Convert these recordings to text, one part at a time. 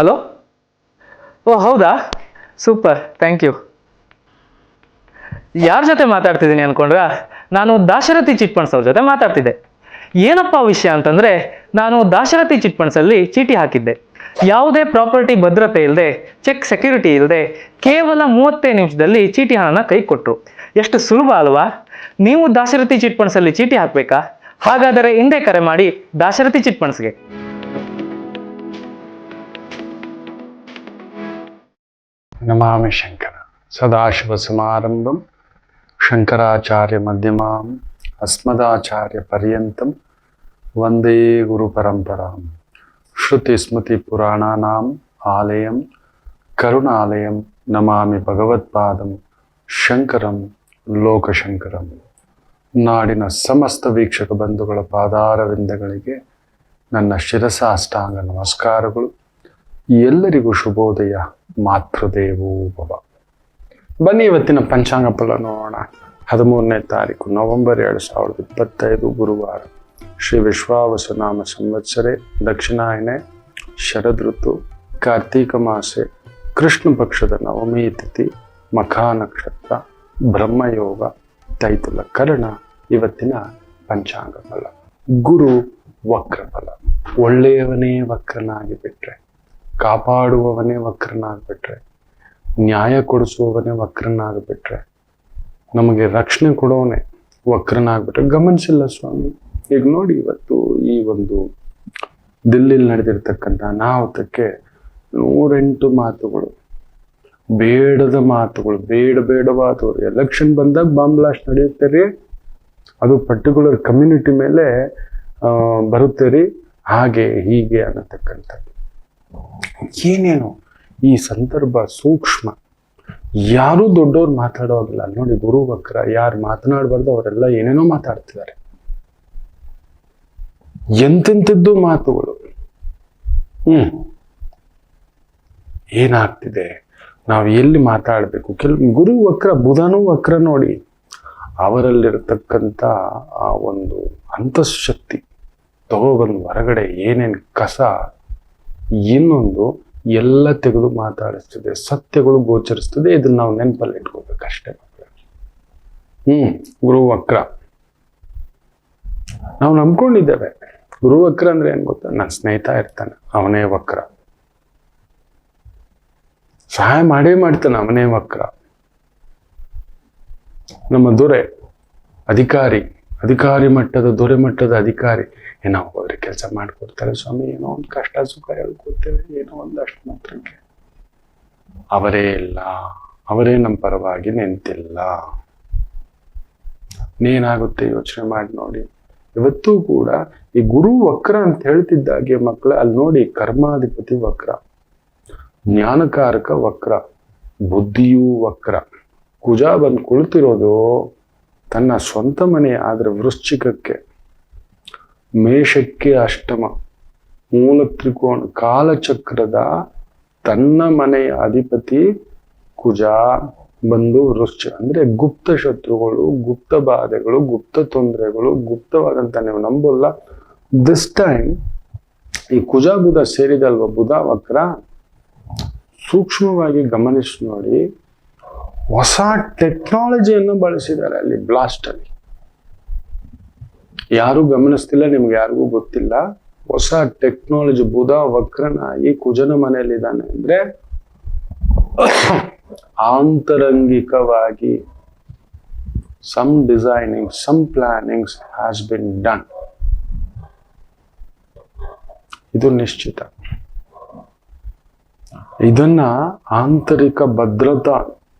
Hello. ಓ ಹೌದಾ, super, thank you. ಯಾರ ಜೊತೆ ಮಾತಾಡ್ತಿದ್ದೀನಿ ಅನ್ಕೊಂಡ್ರಾ? ನಾನು ದಾಶರಥಿ ಚಿಟ್ ಫಂಡ್ಸ್ ಅವ್ರ ಜೊತೆ ಮಾತಾಡ್ತಿದ್ದೆ. ಏನಪ್ಪ ವಿಷಯ ಅಂತಂದರೆ, ನಾನು ದಾಶರಥಿ ಚಿಟ್ ಫಂಡ್ಸಲ್ಲಿ ಚೀಟಿ ಹಾಕಿದ್ದೆ. ಯಾವುದೇ ಪ್ರಾಪರ್ಟಿ ಭದ್ರತೆ ಇಲ್ಲದೆ, ಚೆಕ್ ಸೆಕ್ಯೂರಿಟಿ ಇಲ್ಲದೆ, ಕೇವಲ 35 ನಿಮಿಷದಲ್ಲಿ ಚೀಟಿ ಹಣನ ಕೈ ಕೊಟ್ಟರು. ಎಷ್ಟು ಸುಲಭ ಅಲ್ವಾ? ನೀವು ದಾಶರಥಿ ಚಿಟ್ ಫಂಡ್ಸಲ್ಲಿ ಚೀಟಿ ಹಾಕಬೇಕಾ? ಹಾಗಾದರೆ ಹಿಂದೆ ಕರೆ ಮಾಡಿ ದಾಶರಥಿ ಚಿಟ್ ಫಂಡ್ಸ್ಗೆ. ನಮಾಮಿ ಶಂಕರ ಸದಾಶಿವ ಸಮಾರಂಭಂ ಶಂಕರಾಚಾರ್ಯ ಮಧ್ಯಮಾಂ ಅಸ್ಮದಾಚಾರ್ಯ ಪರ್ಯಂತಂ ವಂದೇ ಗುರು ಪರಂಪರಾಂ. ಶ್ರುತಿ ಸ್ಮೃತಿ ಪುರಾಣಾನಾಂ ಆಲಯಂ ಕರುಣಾಲಯಂ ನಮಾಮಿ ಭಗವತ್ಪಾದಂ ಶಂಕರಂ ಲೋಕಶಂಕರಂ. ನಾಡಿನ ಸಮಸ್ತ ವೀಕ್ಷಕ ಬಂಧುಗಳ ಪಾದಾರವಿಂದಗಳಿಗೆ ನನ್ನ ಶಿರಸಾಷ್ಟಾಂಗ ನಮಸ್ಕಾರಗಳು. ಎಲ್ಲರಿಗೂ ಶುಭೋದಯ. ಮಾತೃದೇವೋ ಭವ. ಬನ್ನಿ ಇವತ್ತಿನ ಪಂಚಾಂಗ ಫಲ ನೋಡೋಣ. 13ನೇ ತಾರೀಕು ನವೆಂಬರ್ 2025 ಗುರುವಾರ. ಶ್ರೀ ವಿಶ್ವಾವಸುನಾಮ ಸಂವತ್ಸರೆ, ದಕ್ಷಿಣಾಯನೆ, ಶರದ್ ಋತು, ಕಾರ್ತೀಕ ಮಾಸೆ, ಕೃಷ್ಣ ಪಕ್ಷದ ನವಮಿ ತಿಥಿ, ಮಖಾ ನಕ್ಷತ್ರ, ಬ್ರಹ್ಮಯೋಗ, ತೈತುಲ ಕರ್ಣ. ಇವತ್ತಿನ ಪಂಚಾಂಗ ಫಲ. ಗುರು ವಕ್ರ ಫಲ. ಒಳ್ಳೆಯವನೇ ವಕ್ರನಾಗಿ ಬಿಟ್ರೆ, ಕಾಪಾಡುವವನೇ ವಕ್ರನಾಗ್ಬಿಟ್ರೆ, ನ್ಯಾಯ ಕೊಡಿಸುವವನೇ ವಕ್ರನಾಗ್ಬಿಟ್ರೆ, ನಮಗೆ ರಕ್ಷಣೆ ಕೊಡೋವನೇ ವಕ್ರನಾಗ್ಬಿಟ್ರೆ ಗಮನಿಸಿಲ್ಲ ಸ್ವಾಮಿ. ಈಗ ನೋಡಿ, ಇವತ್ತು ಈ ಒಂದು ದಿಲ್ಲಿಲಿ ನಡೆದಿರ್ತಕ್ಕಂಥ ಅನಾಹುತಕ್ಕೆ 108 ಮಾತುಗಳು, ಬೇಡದ ಮಾತುಗಳು, ಬೇಡವಾದವರು. ಎಲೆಕ್ಷನ್ ಬಂದಾಗ ಬಾಂಬ್ ಬ್ಲಾಸ್ಟ್ ನಡೆಯುತ್ತೆ ರೀ, ಅದು ಪರ್ಟಿಕ್ಯುಲರ್ ಕಮ್ಯುನಿಟಿ ಮೇಲೆ ಬರುತ್ತೆ ರೀ, ಹಾಗೆ ಹೀಗೆ ಅನ್ನತಕ್ಕಂಥದ್ದು. ಏನೇನು ಈ ಸಂದರ್ಭ ಸೂಕ್ಷ್ಮ. ಯಾರೂ ದೊಡ್ಡವ್ರು ಮಾತಾಡೋಗಿಲ್ಲ ನೋಡಿ. ಗುರು ವಕ್ರ, ಯಾರು ಮಾತನಾಡಬಾರ್ದು ಅವರೆಲ್ಲ ಏನೇನೋ ಮಾತಾಡ್ತಿದ್ದಾರೆ. ಎಂತೆಂಥದ್ದು ಮಾತುಗಳು. ಏನಾಗ್ತಿದೆ, ನಾವು ಎಲ್ಲಿ ಮಾತಾಡಬೇಕು? ಗುರು ವಕ್ರ, ಬುಧನೂ ವಕ್ರ ನೋಡಿ. ಅವರಲ್ಲಿರತಕ್ಕಂಥ ಆ ಒಂದು ಅಂತಃಶಕ್ತಿ ತಗೊಬಂದು ಹೊರಗಡೆ ಏನೇನು ಕಸ, ಇನ್ನೊಂದು ಎಲ್ಲ ತೆಗೆದು ಮಾತಾಡಿಸ್ತದೆ, ಸತ್ಯಗಳು ಗೋಚರಿಸ್ತದೆ. ಇದನ್ನ ನಾವು ನೆನಪಲ್ಲಿ ಇಟ್ಕೋಬೇಕಷ್ಟೇ ಮಕ್ಕಳು. ಗುರು ವಕ್ರ ನಾವು ನಂಬ್ಕೊಂಡಿದ್ದೇವೆ. ಗುರು ವಕ್ರ ಅಂದ್ರೆ ಏನ್ ಗೊತ್ತಾ? ನನ್ನ ಸ್ನೇಹಿತ ಇರ್ತಾನೆ, ಅವನೇ ವಕ್ರ. ಸಹಾಯ ಮಾಡೇ ಮಾಡ್ತಾನೆ, ಅವನೇ ವಕ್ರ. ನಮ್ಮ ದೊರೆ, ಅಧಿಕಾರಿ ಮಟ್ಟದ, ದೊರೆ ಮಟ್ಟದ ಅಧಿಕಾರಿ, ಏನೋ ಹೋದ್ರೆ ಕೆಲಸ ಮಾಡ್ಕೊಡ್ತಾರೆ ಸ್ವಾಮಿ, ಏನೋ ಒಂದು ಕಷ್ಟ ಸುಖ ಹೇಳ್ಕೊಡ್ತೇವೆ, ಏನೋ ಒಂದಷ್ಟು ಮಾತ್ರಕ್ಕೆ. ಅವರೇ ಇಲ್ಲ, ಅವರೇ ನಮ್ಮ ಪರವಾಗಿ ನಿಂತಿಲ್ಲ. ಏನಾಗುತ್ತೆ ಯೋಚನೆ ಮಾಡಿ ನೋಡಿ. ಇವತ್ತೂ ಕೂಡ ಈ ಗುರು ವಕ್ರ ಅಂತ ಹೇಳ್ತಿದ್ದಾಗೆ ಮಕ್ಕಳ, ಅಲ್ಲಿ ನೋಡಿ, ಕರ್ಮಾಧಿಪತಿ ವಕ್ರ, ಜ್ಞಾನಕಾರಕ ವಕ್ರ, ಬುದ್ಧಿಯೂ ವಕ್ರ. ಕುಜ ಬಂದು ಕುಳಿತಿರೋದು ತನ್ನ ಸ್ವಂತ ಮನೆ ಆದ್ರೆ ವೃಶ್ಚಿಕಕ್ಕೆ, ಮೇಷಕ್ಕೆ ಅಷ್ಟಮ, ಮೂಲ ತ್ರಿಕೋಣ, ಕಾಲಚಕ್ರದ ತನ್ನ ಮನೆಯ ಅಧಿಪತಿ ಕುಜ ಬಂದು ವೃಶ್ಚಿಕ. ಅಂದ್ರೆ ಗುಪ್ತ ಶತ್ರುಗಳು, ಗುಪ್ತ ಬಾಧೆಗಳು, ಗುಪ್ತ ತೊಂದರೆಗಳು, ಗುಪ್ತವಾದಂತ ನೀವು ನಂಬಲ್ಲ. ದಿಸ್ ಟೈಮ್ ಈ ಕುಜ ಬುಧ ಸೇರಿದಲ್ವ, ಬುಧ ವಕ್ರ. ಸೂಕ್ಷ್ಮವಾಗಿ ಗಮನಿಸಿ ನೋಡಿ, ಹೊಸ ಟೆಕ್ನಾಲಜಿಯನ್ನು ಬಳಸಿದ್ದಾರೆ ಅಲ್ಲಿ ಬ್ಲಾಸ್ಟ್ ಅಲ್ಲಿ. ಯಾರು ಗಮನಿಸ್ತಿಲ್ಲ, ನಿಮ್ಗೆ ಯಾರಿಗೂ ಗೊತ್ತಿಲ್ಲ. ಹೊಸ ಟೆಕ್ನಾಲಜಿ. ಬುಧ ವಕ್ರನಾಗಿ ಕುಜನ ಮನೆಯಲ್ಲಿದ್ದಾನೆ ಅಂದ್ರೆ ಆಂತರಂಗಿಕವಾಗಿ some designing, some plannings has been done. ಇದು ನಿಶ್ಚಿತ. ಇದನ್ನ ಆಂತರಿಕ ಭದ್ರತಾ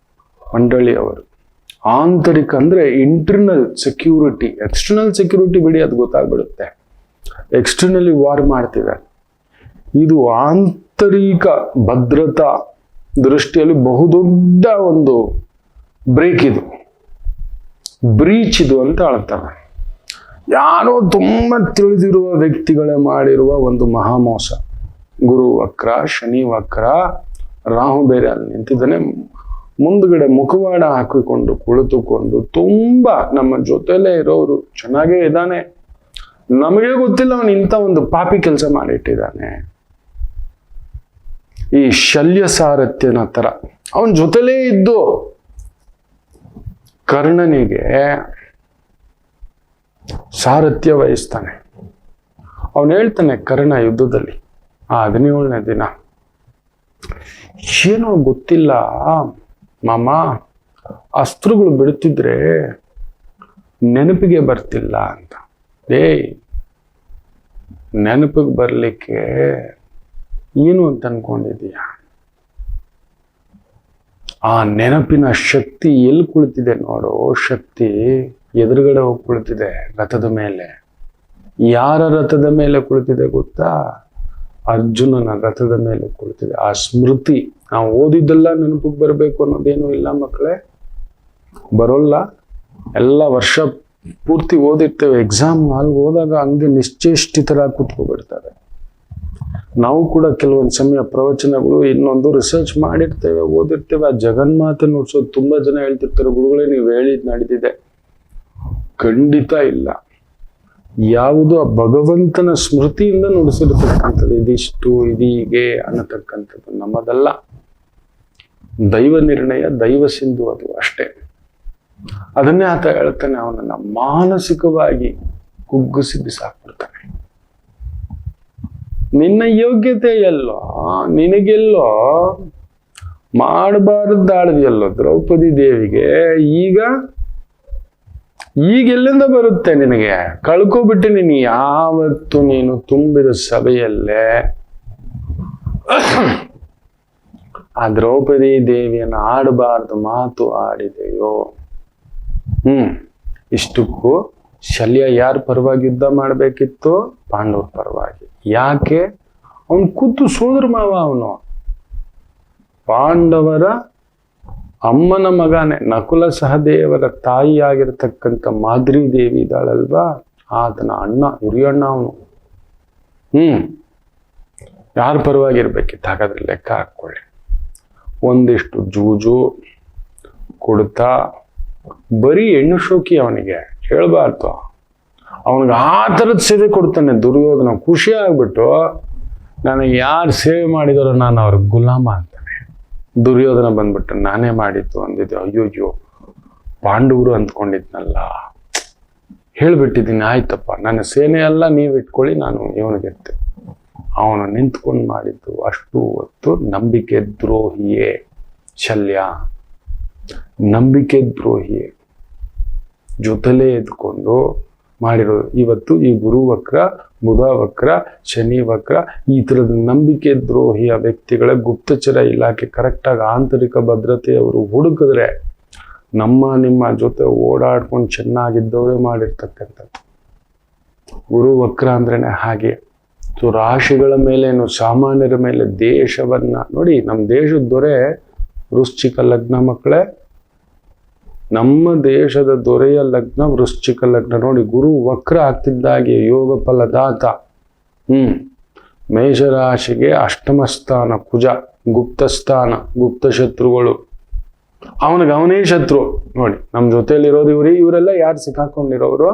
ಮಂಡಳಿಯವರು, ಆಂತರಿಕ ಅಂದ್ರೆ ಇಂಟರ್ನಲ್ ಸೆಕ್ಯೂರಿಟಿ, ಎಕ್ಸ್ಟರ್ನಲ್ ಸೆಕ್ಯೂರಿಟಿ ಬಿಡಿ, ಅದು ಗೊತ್ತಾಗ್ಬಿಡುತ್ತೆ. ಎಕ್ಸ್ಟರ್ನಲಿ ವಾರ್ ಮಾಡ್ತಿದ್ದಾರೆ. ಇದು ಆಂತರಿಕ ಭದ್ರತಾ ದೃಷ್ಟಿಯಲ್ಲಿ ಬಹುದೊಡ್ಡ ಒಂದು ಬ್ರೇಕ್, ಇದು ಬ್ರೀಚ್ ಇದು ಅಂತ ಹೇಳ್ತಾರೆ. ಯಾರೋ ತುಂಬಾ ತಿಳಿದಿರುವ ವ್ಯಕ್ತಿಗಳೇ ಮಾಡಿರುವ ಒಂದು ಮಹಾಮೋಸ. ಗುರು ವಕ್ರ, ಶನಿ ವಕ್ರ, ರಾಹು ಬೇರೆ ಅಲ್ಲಿ ನಿಂತಿದ್ದಾನೆ. ಮುಂದ್ಗಡೆ ಮುಖವಾಡ ಹಾಕಿಕೊಂಡು ಕುಳಿತುಕೊಂಡು ತುಂಬಾ ನಮ್ಮ ಜೊತೆಲೇ ಇರೋರು ಚೆನ್ನಾಗೇ ಇದ್ದಾನೆ, ನಮಗೆ ಗೊತ್ತಿಲ್ಲ ಅವನು ಇಂಥ ಒಂದು ಪಾಪಿ ಕೆಲಸ ಮಾಡಿಟ್ಟಿದ್ದಾನೆ. ಈ ಶಲ್ಯ ಸಾರಥ್ಯನ ತರ ಅವನ ಜೊತೆಲೇ ಇದ್ದು ಕರ್ಣನಿಗೆ ಸಾರಥ್ಯ ವಹಿಸ್ತಾನೆ. ಅವನು ಹೇಳ್ತಾನೆ ಕರ್ಣ ಯುದ್ಧದಲ್ಲಿ 17ನೇ ದಿನ, ಏನೋ ಗೊತ್ತಿಲ್ಲ ಮಾಮ, ಅಸ್ತ್ರಗಳು ಬಿಡುತ್ತಿದ್ರೆ ನೆನಪಿಗೆ ಬರ್ತಿಲ್ಲ ಅಂತ. ನೆನಪಿಗೆ ಬರ್ಲಿಕ್ಕೆ ಏನು ಅಂತ ಅನ್ಕೊಂಡಿದೀಯ? ಆ ನೆನಪಿನ ಶಕ್ತಿ ಎಲ್ಲಿ ಕುಳಿತಿದೆ ನೋಡು. ಶಕ್ತಿ ಎದುರುಗಡೆ ಹೋಗಿ ಕುಳಿತಿದೆ ರಥದ ಮೇಲೆ. ಯಾರ ರಥದ ಮೇಲೆ ಕುಳಿತಿದೆ ಗೊತ್ತಾ? ಅರ್ಜುನನ ರಥದ ಮೇಲೆ ಕುಳಿತಿದೆ. ಆ ಸ್ಮೃತಿ, ನಾವು ಓದಿದ್ದೆಲ್ಲ ನೆನಪಿಗೆ ಬರಬೇಕು ಅನ್ನೋದೇನು ಇಲ್ಲ ಮಕ್ಕಳೇ, ಬರೋಲ್ಲ. ಎಲ್ಲ ವರ್ಷ ಪೂರ್ತಿ ಓದಿರ್ತೇವೆ, ಎಕ್ಸಾಮ್ ಹಾಲ್ಗೆ ಹೋದಾಗ ಹಂಗೆ ನಿಶ್ಚೇಷ್ಟಿತರಾಗಿ ಕೂತ್ಕೊಬಿಡ್ತಾರೆ. ನಾವು ಕೂಡ ಕೆಲವೊಂದು ಸಮಯ ಪ್ರವಚನಗಳು ಇನ್ನೊಂದು ರಿಸರ್ಚ್ ಮಾಡಿರ್ತೇವೆ, ಓದಿರ್ತೇವೆ. ಆ ಜಗನ್ಮಾತೆ ನುಡ್ಸೋದು ತುಂಬಾ ಜನ ಹೇಳ್ತಿರ್ತಾರೆ, ಗುರುಗಳೇ ನೀವು ಹೇಳಿದ್ ನಡೆದಿದೆ. ಖಂಡಿತ ಇಲ್ಲ. ಯಾವುದು ಆ ಭಗವಂತನ ಸ್ಮೃತಿಯಿಂದ ನುಡಿಸಿರ್ತಕ್ಕಂಥದ್ದು. ಇದಿಷ್ಟು ಇದೀಗೆ ಅನ್ನತಕ್ಕಂಥದ್ದು ನಮ್ಮದಲ್ಲ. ದೈವ ನಿರ್ಣಯ, ದೈವ ಸಿಂಧು ಅದು ಅಷ್ಟೇ. ಅದನ್ನೇ ಆತ ಹೇಳ್ತಾನೆ, ಅವನನ್ನ ಮಾನಸಿಕವಾಗಿ ಕುಗ್ಗಿಸಿ ಬಿಸಾಕ್ಬಿಡ್ತಾನೆ. ನಿನ್ನ ಯೋಗ್ಯತೆ ಎಲ್ಲೋ, ನಿನಗೆಲ್ಲೋ ಮಾಡಬಾರ್ದಾಳ್ದಿಯಲ್ಲೋ ದ್ರೌಪದಿ ದೇವಿಗೆ, ಈಗೆಲ್ಲಿಂದ ಬರುತ್ತೆ ನಿನಗೆ? ಕಳ್ಕೊಬಿಟ್ಟು ನೀನು ಯಾವತ್ತು ನೀನು ತುಂಬಿದ ಸಭೆಯಲ್ಲೇ ಆ ದ್ರೌಪದಿ ದೇವಿಯನ್ನು ಆಡಬಾರ್ದು ಮಾತು ಆಡಿದೆಯೋ? ಇಷ್ಟಕ್ಕೂ ಶಲ್ಯ ಯಾರ ಪರವಾಗಿ ಯುದ್ಧ ಮಾಡ್ಬೇಕಿತ್ತು? ಪಾಂಡವರ ಪರವಾಗಿ. ಯಾಕೆ? ಅವನು ಕೂತು ಸೋದರ ಮಾವ, ಅವನು ಪಾಂಡವರ ಅಮ್ಮನ ಮಗನೇ. ನಕುಲ ಸಹದೇವರ ತಾಯಿಯಾಗಿರ್ತಕ್ಕಂಥ ಮಾದ್ರಿ ದೇವಿ ಇದ್ದಾಳಲ್ವಾ, ಆತನ ಅಣ್ಣ, ಹಿರಿಯಣ್ಣ ಅವನು. ಯಾರ ಪರವಾಗಿರ್ಬೇಕಿತ್ತು? ಹಾಗಾದ್ರೆ ಲೆಕ್ಕ ಹಾಕೊಳ್ಳಿ. ಒಂದಿಷ್ಟು ಜೂಜು ಕೊಡ್ತಾ, ಬರೀ ಹೆಣ್ಣು ಶೋಕಿ ಅವನಿಗೆ, ಹೇಳ್ಬಾರ್ದು. ಅವನಿಗೆ ಆ ಥರದ ಸೇವೆ ಕೊಡ್ತಾನೆ ದುರ್ಯೋಧನ. ಖುಷಿ ಆಗ್ಬಿಟ್ಟು, ನನಗೆ ಯಾರು ಸೇವೆ ಮಾಡಿದಾರೋ ನಾನು ಅವ್ರಿಗೆ ಗುಲಾಮ ಅಂತಾನೆ. ದುರ್ಯೋಧನ ಬಂದ್ಬಿಟ್ಟು ನಾನೇ ಮಾಡಿದ್ದು ಅಂದಿದ್ದೆ. ಅಯ್ಯೋಯ್ಯೋ, ಪಾಂಡವರು ಅಂದ್ಕೊಂಡಿದ್ನಲ್ಲ, ಹೇಳ್ಬಿಟ್ಟಿದ್ದೀನಿ, ಆಯ್ತಪ್ಪ ನನ್ನ ಸೇನೆ ಎಲ್ಲ ನೀವು ಇಟ್ಕೊಳ್ಳಿ, ನಾನು ಇವನಿಗೆತ್ತೆ. ಅವನು ನಿಂತ್ಕೊಂಡು ಮಾಡಿದ್ದು ಅಷ್ಟು ಹೊತ್ತು ನಂಬಿಕೆ ದ್ರೋಹಿಯೇ ಶಲ್ಯ. ನಂಬಿಕೆ ದ್ರೋಹಿಯೇ ಜೊತೆಲೇ ಎದ್ಕೊಂಡು ಮಾಡಿರೋದು. ಇವತ್ತು ಈ ಗುರು ವಕ್ರ, ಬುಧ ವಕ್ರ, ಶನಿ ವಕ್ರ, ಈ ಥರದ ನಂಬಿಕೆ ದ್ರೋಹಿಯ ವ್ಯಕ್ತಿಗಳ ಗುಪ್ತಚರ ಇಲಾಖೆ ಕರೆಕ್ಟಾಗಿ ಆಂತರಿಕ ಭದ್ರತೆ ಅವರು ಹುಡುಕಿದ್ರೆ ನಿಮ್ಮ ಜೊತೆ ಓಡಾಡ್ಕೊಂಡು ಚೆನ್ನಾಗಿದ್ದವರೇ ಮಾಡಿರ್ತಕ್ಕಂಥದ್ದು. ಗುರು ವಕ್ರ ಅಂದ್ರೇನೆ ಹಾಗೆ. ಸೊ ರಾಶಿಗಳ ಮೇಲೇನು, ಸಾಮಾನ್ಯರ ಮೇಲೆ, ದೇಶವನ್ನ ನೋಡಿ. ನಮ್ಮ ದೇಶದ ದೊರೆ ವೃಶ್ಚಿಕ ಲಗ್ನ ಮಕ್ಕಳೇ. ನಮ್ಮ ದೇಶದ ದೊರೆಯ ಲಗ್ನ ವೃಶ್ಚಿಕ ಲಗ್ನ. ನೋಡಿ, ಗುರು ವಕ್ರ ಆಗ್ತಿದ್ದಾಗೆ ಯೋಗ ಫಲದಾತ. ಮೇಷರಾಶಿಗೆ ಅಷ್ಟಮ ಸ್ಥಾನ ಕುಜ, ಗುಪ್ತ ಸ್ಥಾನ, ಗುಪ್ತ ಶತ್ರುಗಳು. ಅವನೇ ಶತ್ರು. ನೋಡಿ, ನಮ್ಮ ಜೊತೆಯಲ್ಲಿರೋರು ಇವರೆಲ್ಲ ಯಾರು ಸಿಕ್ಕಾಕೊಂಡಿರೋರು?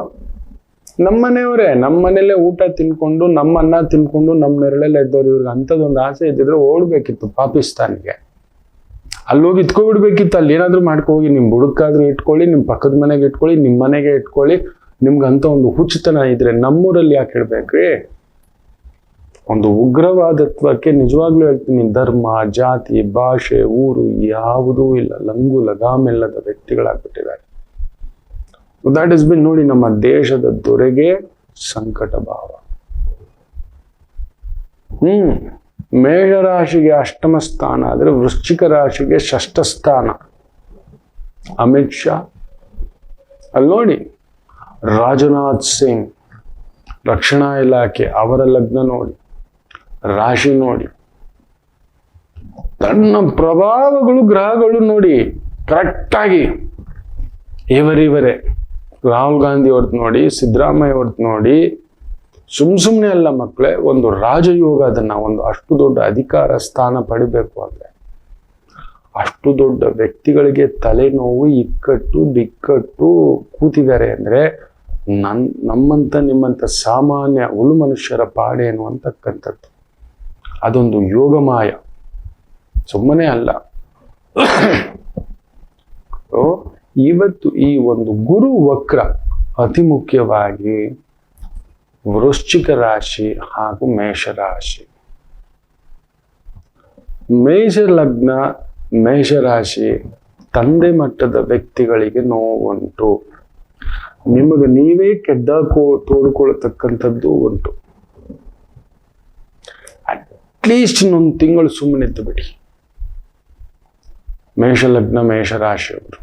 ನಮ್ಮನೆಯವರೇ. ನಮ್ಮನೇಲೆ ಊಟ ತಿನ್ಕೊಂಡು, ನಮ್ಮ ಅನ್ನ ತಿನ್ಕೊಂಡು, ನಮ್ಮ ನೆರಳೆಲ್ಲ ಇದ್ದವ್ರು. ಇವ್ರಿಗೆ ಅಂಥದ್ದೊಂದು ಆಸೆ ಇದ್ದಿದ್ರೆ ಓಡ್ಬೇಕಿತ್ತು ಪಾಕಿಸ್ತಾನಿಗೆ. ಅಲ್ಲೋಗಿ ಇಟ್ಕೊಬಿಡ್ಬೇಕಿತ್ತು. ಅಲ್ಲಿ ಏನಾದ್ರೂ ಮಾಡ್ಕೋಗಿ, ನಿಮ್ ಬುಡಕ್ಕಾದ್ರೂ ಇಟ್ಕೊಳ್ಳಿ, ನಿಮ್ ಪಕ್ಕದ ಮನೆಗೆ ಇಟ್ಕೊಳ್ಳಿ, ನಿಮ್ ಮನೆಗೆ ಇಟ್ಕೊಳ್ಳಿ. ನಿಮ್ಗಂತ ಒಂದು ಹುಚ್ಚುತನ ಇದ್ರೆ ನಮ್ಮೂರಲ್ಲಿ ಯಾಕೆ ಇಡ್ಬೇಕ್ರಿ? ಒಂದು ಉಗ್ರವಾದತ್ವಕ್ಕೆ ನಿಜವಾಗ್ಲೂ ಹೇಳ್ತೀನಿ, ಧರ್ಮ, ಜಾತಿ, ಭಾಷೆ, ಊರು ಯಾವುದೂ ಇಲ್ಲ. ಲಂಗು ಲಗಾಮಿಲ್ಲದ ವ್ಯಕ್ತಿಗಳಾಗ್ಬಿಟ್ಟಿದ್ದಾರೆ. That is been. ನೋಡಿ, ನಮ್ಮ ದೇಶದ ದೊರೆಗೆ ಸಂಕಟ ಭಾವ. ಮೇಷರಾಶಿಗೆ ಅಷ್ಟಮ ಸ್ಥಾನ ಆದ್ರೆ ವೃಶ್ಚಿಕ ರಾಶಿಗೆ ಷಷ್ಠ ಸ್ಥಾನ. ಅಮಿತ್ ಶಾ ಅಲ್ಲಿ ನೋಡಿ, ರಾಜನಾಥ್ ಸಿಂಗ್ ರಕ್ಷಣಾ ಇಲಾಖೆ, ಅವರ ಲಗ್ನ ನೋಡಿ, ರಾಶಿ ನೋಡಿ, ತನ್ನ ಪ್ರಭಾವಗಳು ಗ್ರಹಗಳು ನೋಡಿ ಕರೆಕ್ಟಾಗಿ ಇವರೇ. ರಾಹುಲ್ ಗಾಂಧಿ ಅವ್ರದ್ದು ನೋಡಿ, ಸಿದ್ದರಾಮಯ್ಯ ಅವ್ರದ್ದು ನೋಡಿ. ಸುಮ್ಮನೆ ಅಲ್ಲ ಮಕ್ಕಳೇ, ಒಂದು ರಾಜಯೋಗ. ಅದನ್ನ ಒಂದು ಅಷ್ಟು ದೊಡ್ಡ ಅಧಿಕಾರ ಸ್ಥಾನ ಪಡಿಬೇಕು ಅಂದ್ರೆ, ಅಷ್ಟು ದೊಡ್ಡ ವ್ಯಕ್ತಿಗಳಿಗೆ ತಲೆನೋವು, ಇಕ್ಕಟ್ಟು, ದಿಕ್ಕಟ್ಟು ಕೂತಿದ್ದಾರೆ ಅಂದ್ರೆ ನಮ್ಮಂತ ನಿಮ್ಮಂತ ಸಾಮಾನ್ಯ ಹುಲು ಮನುಷ್ಯರ ಪಾಡೇನು ಅಂತಕ್ಕಂಥದ್ದು. ಅದೊಂದು ಯೋಗಮಾಯ. ಸುಮ್ಮನೆ ಅಲ್ಲ. ಇವತ್ತು ಈ ಒಂದು ಗುರು ವಕ್ರ ಅತಿ ಮುಖ್ಯವಾಗಿ ವೃಶ್ಚಿಕ ರಾಶಿ ಹಾಗೂ ಮೇಷರಾಶಿ. ಮೇಷ ಲಗ್ನ, ಮೇಷರಾಶಿ ತಂದೆ ಮಟ್ಟದ ವ್ಯಕ್ತಿಗಳಿಗೆ ನೋವುಂಟು. ನಿಮಗೆ ನೀವೇ ಕೆಡ್ಡ ತೋಡ್ಕೊಳ್ತಕ್ಕಂಥದ್ದು ಉಂಟು. ಅಟ್ಲೀಸ್ಟ್ ಇನ್ನೊಂದು ತಿಂಗಳು ಸುಮ್ಮನಿದ್ದು ಬಿಡಿ ಮೇಷ ಲಗ್ನ ಮೇಷರಾಶಿಯವರು.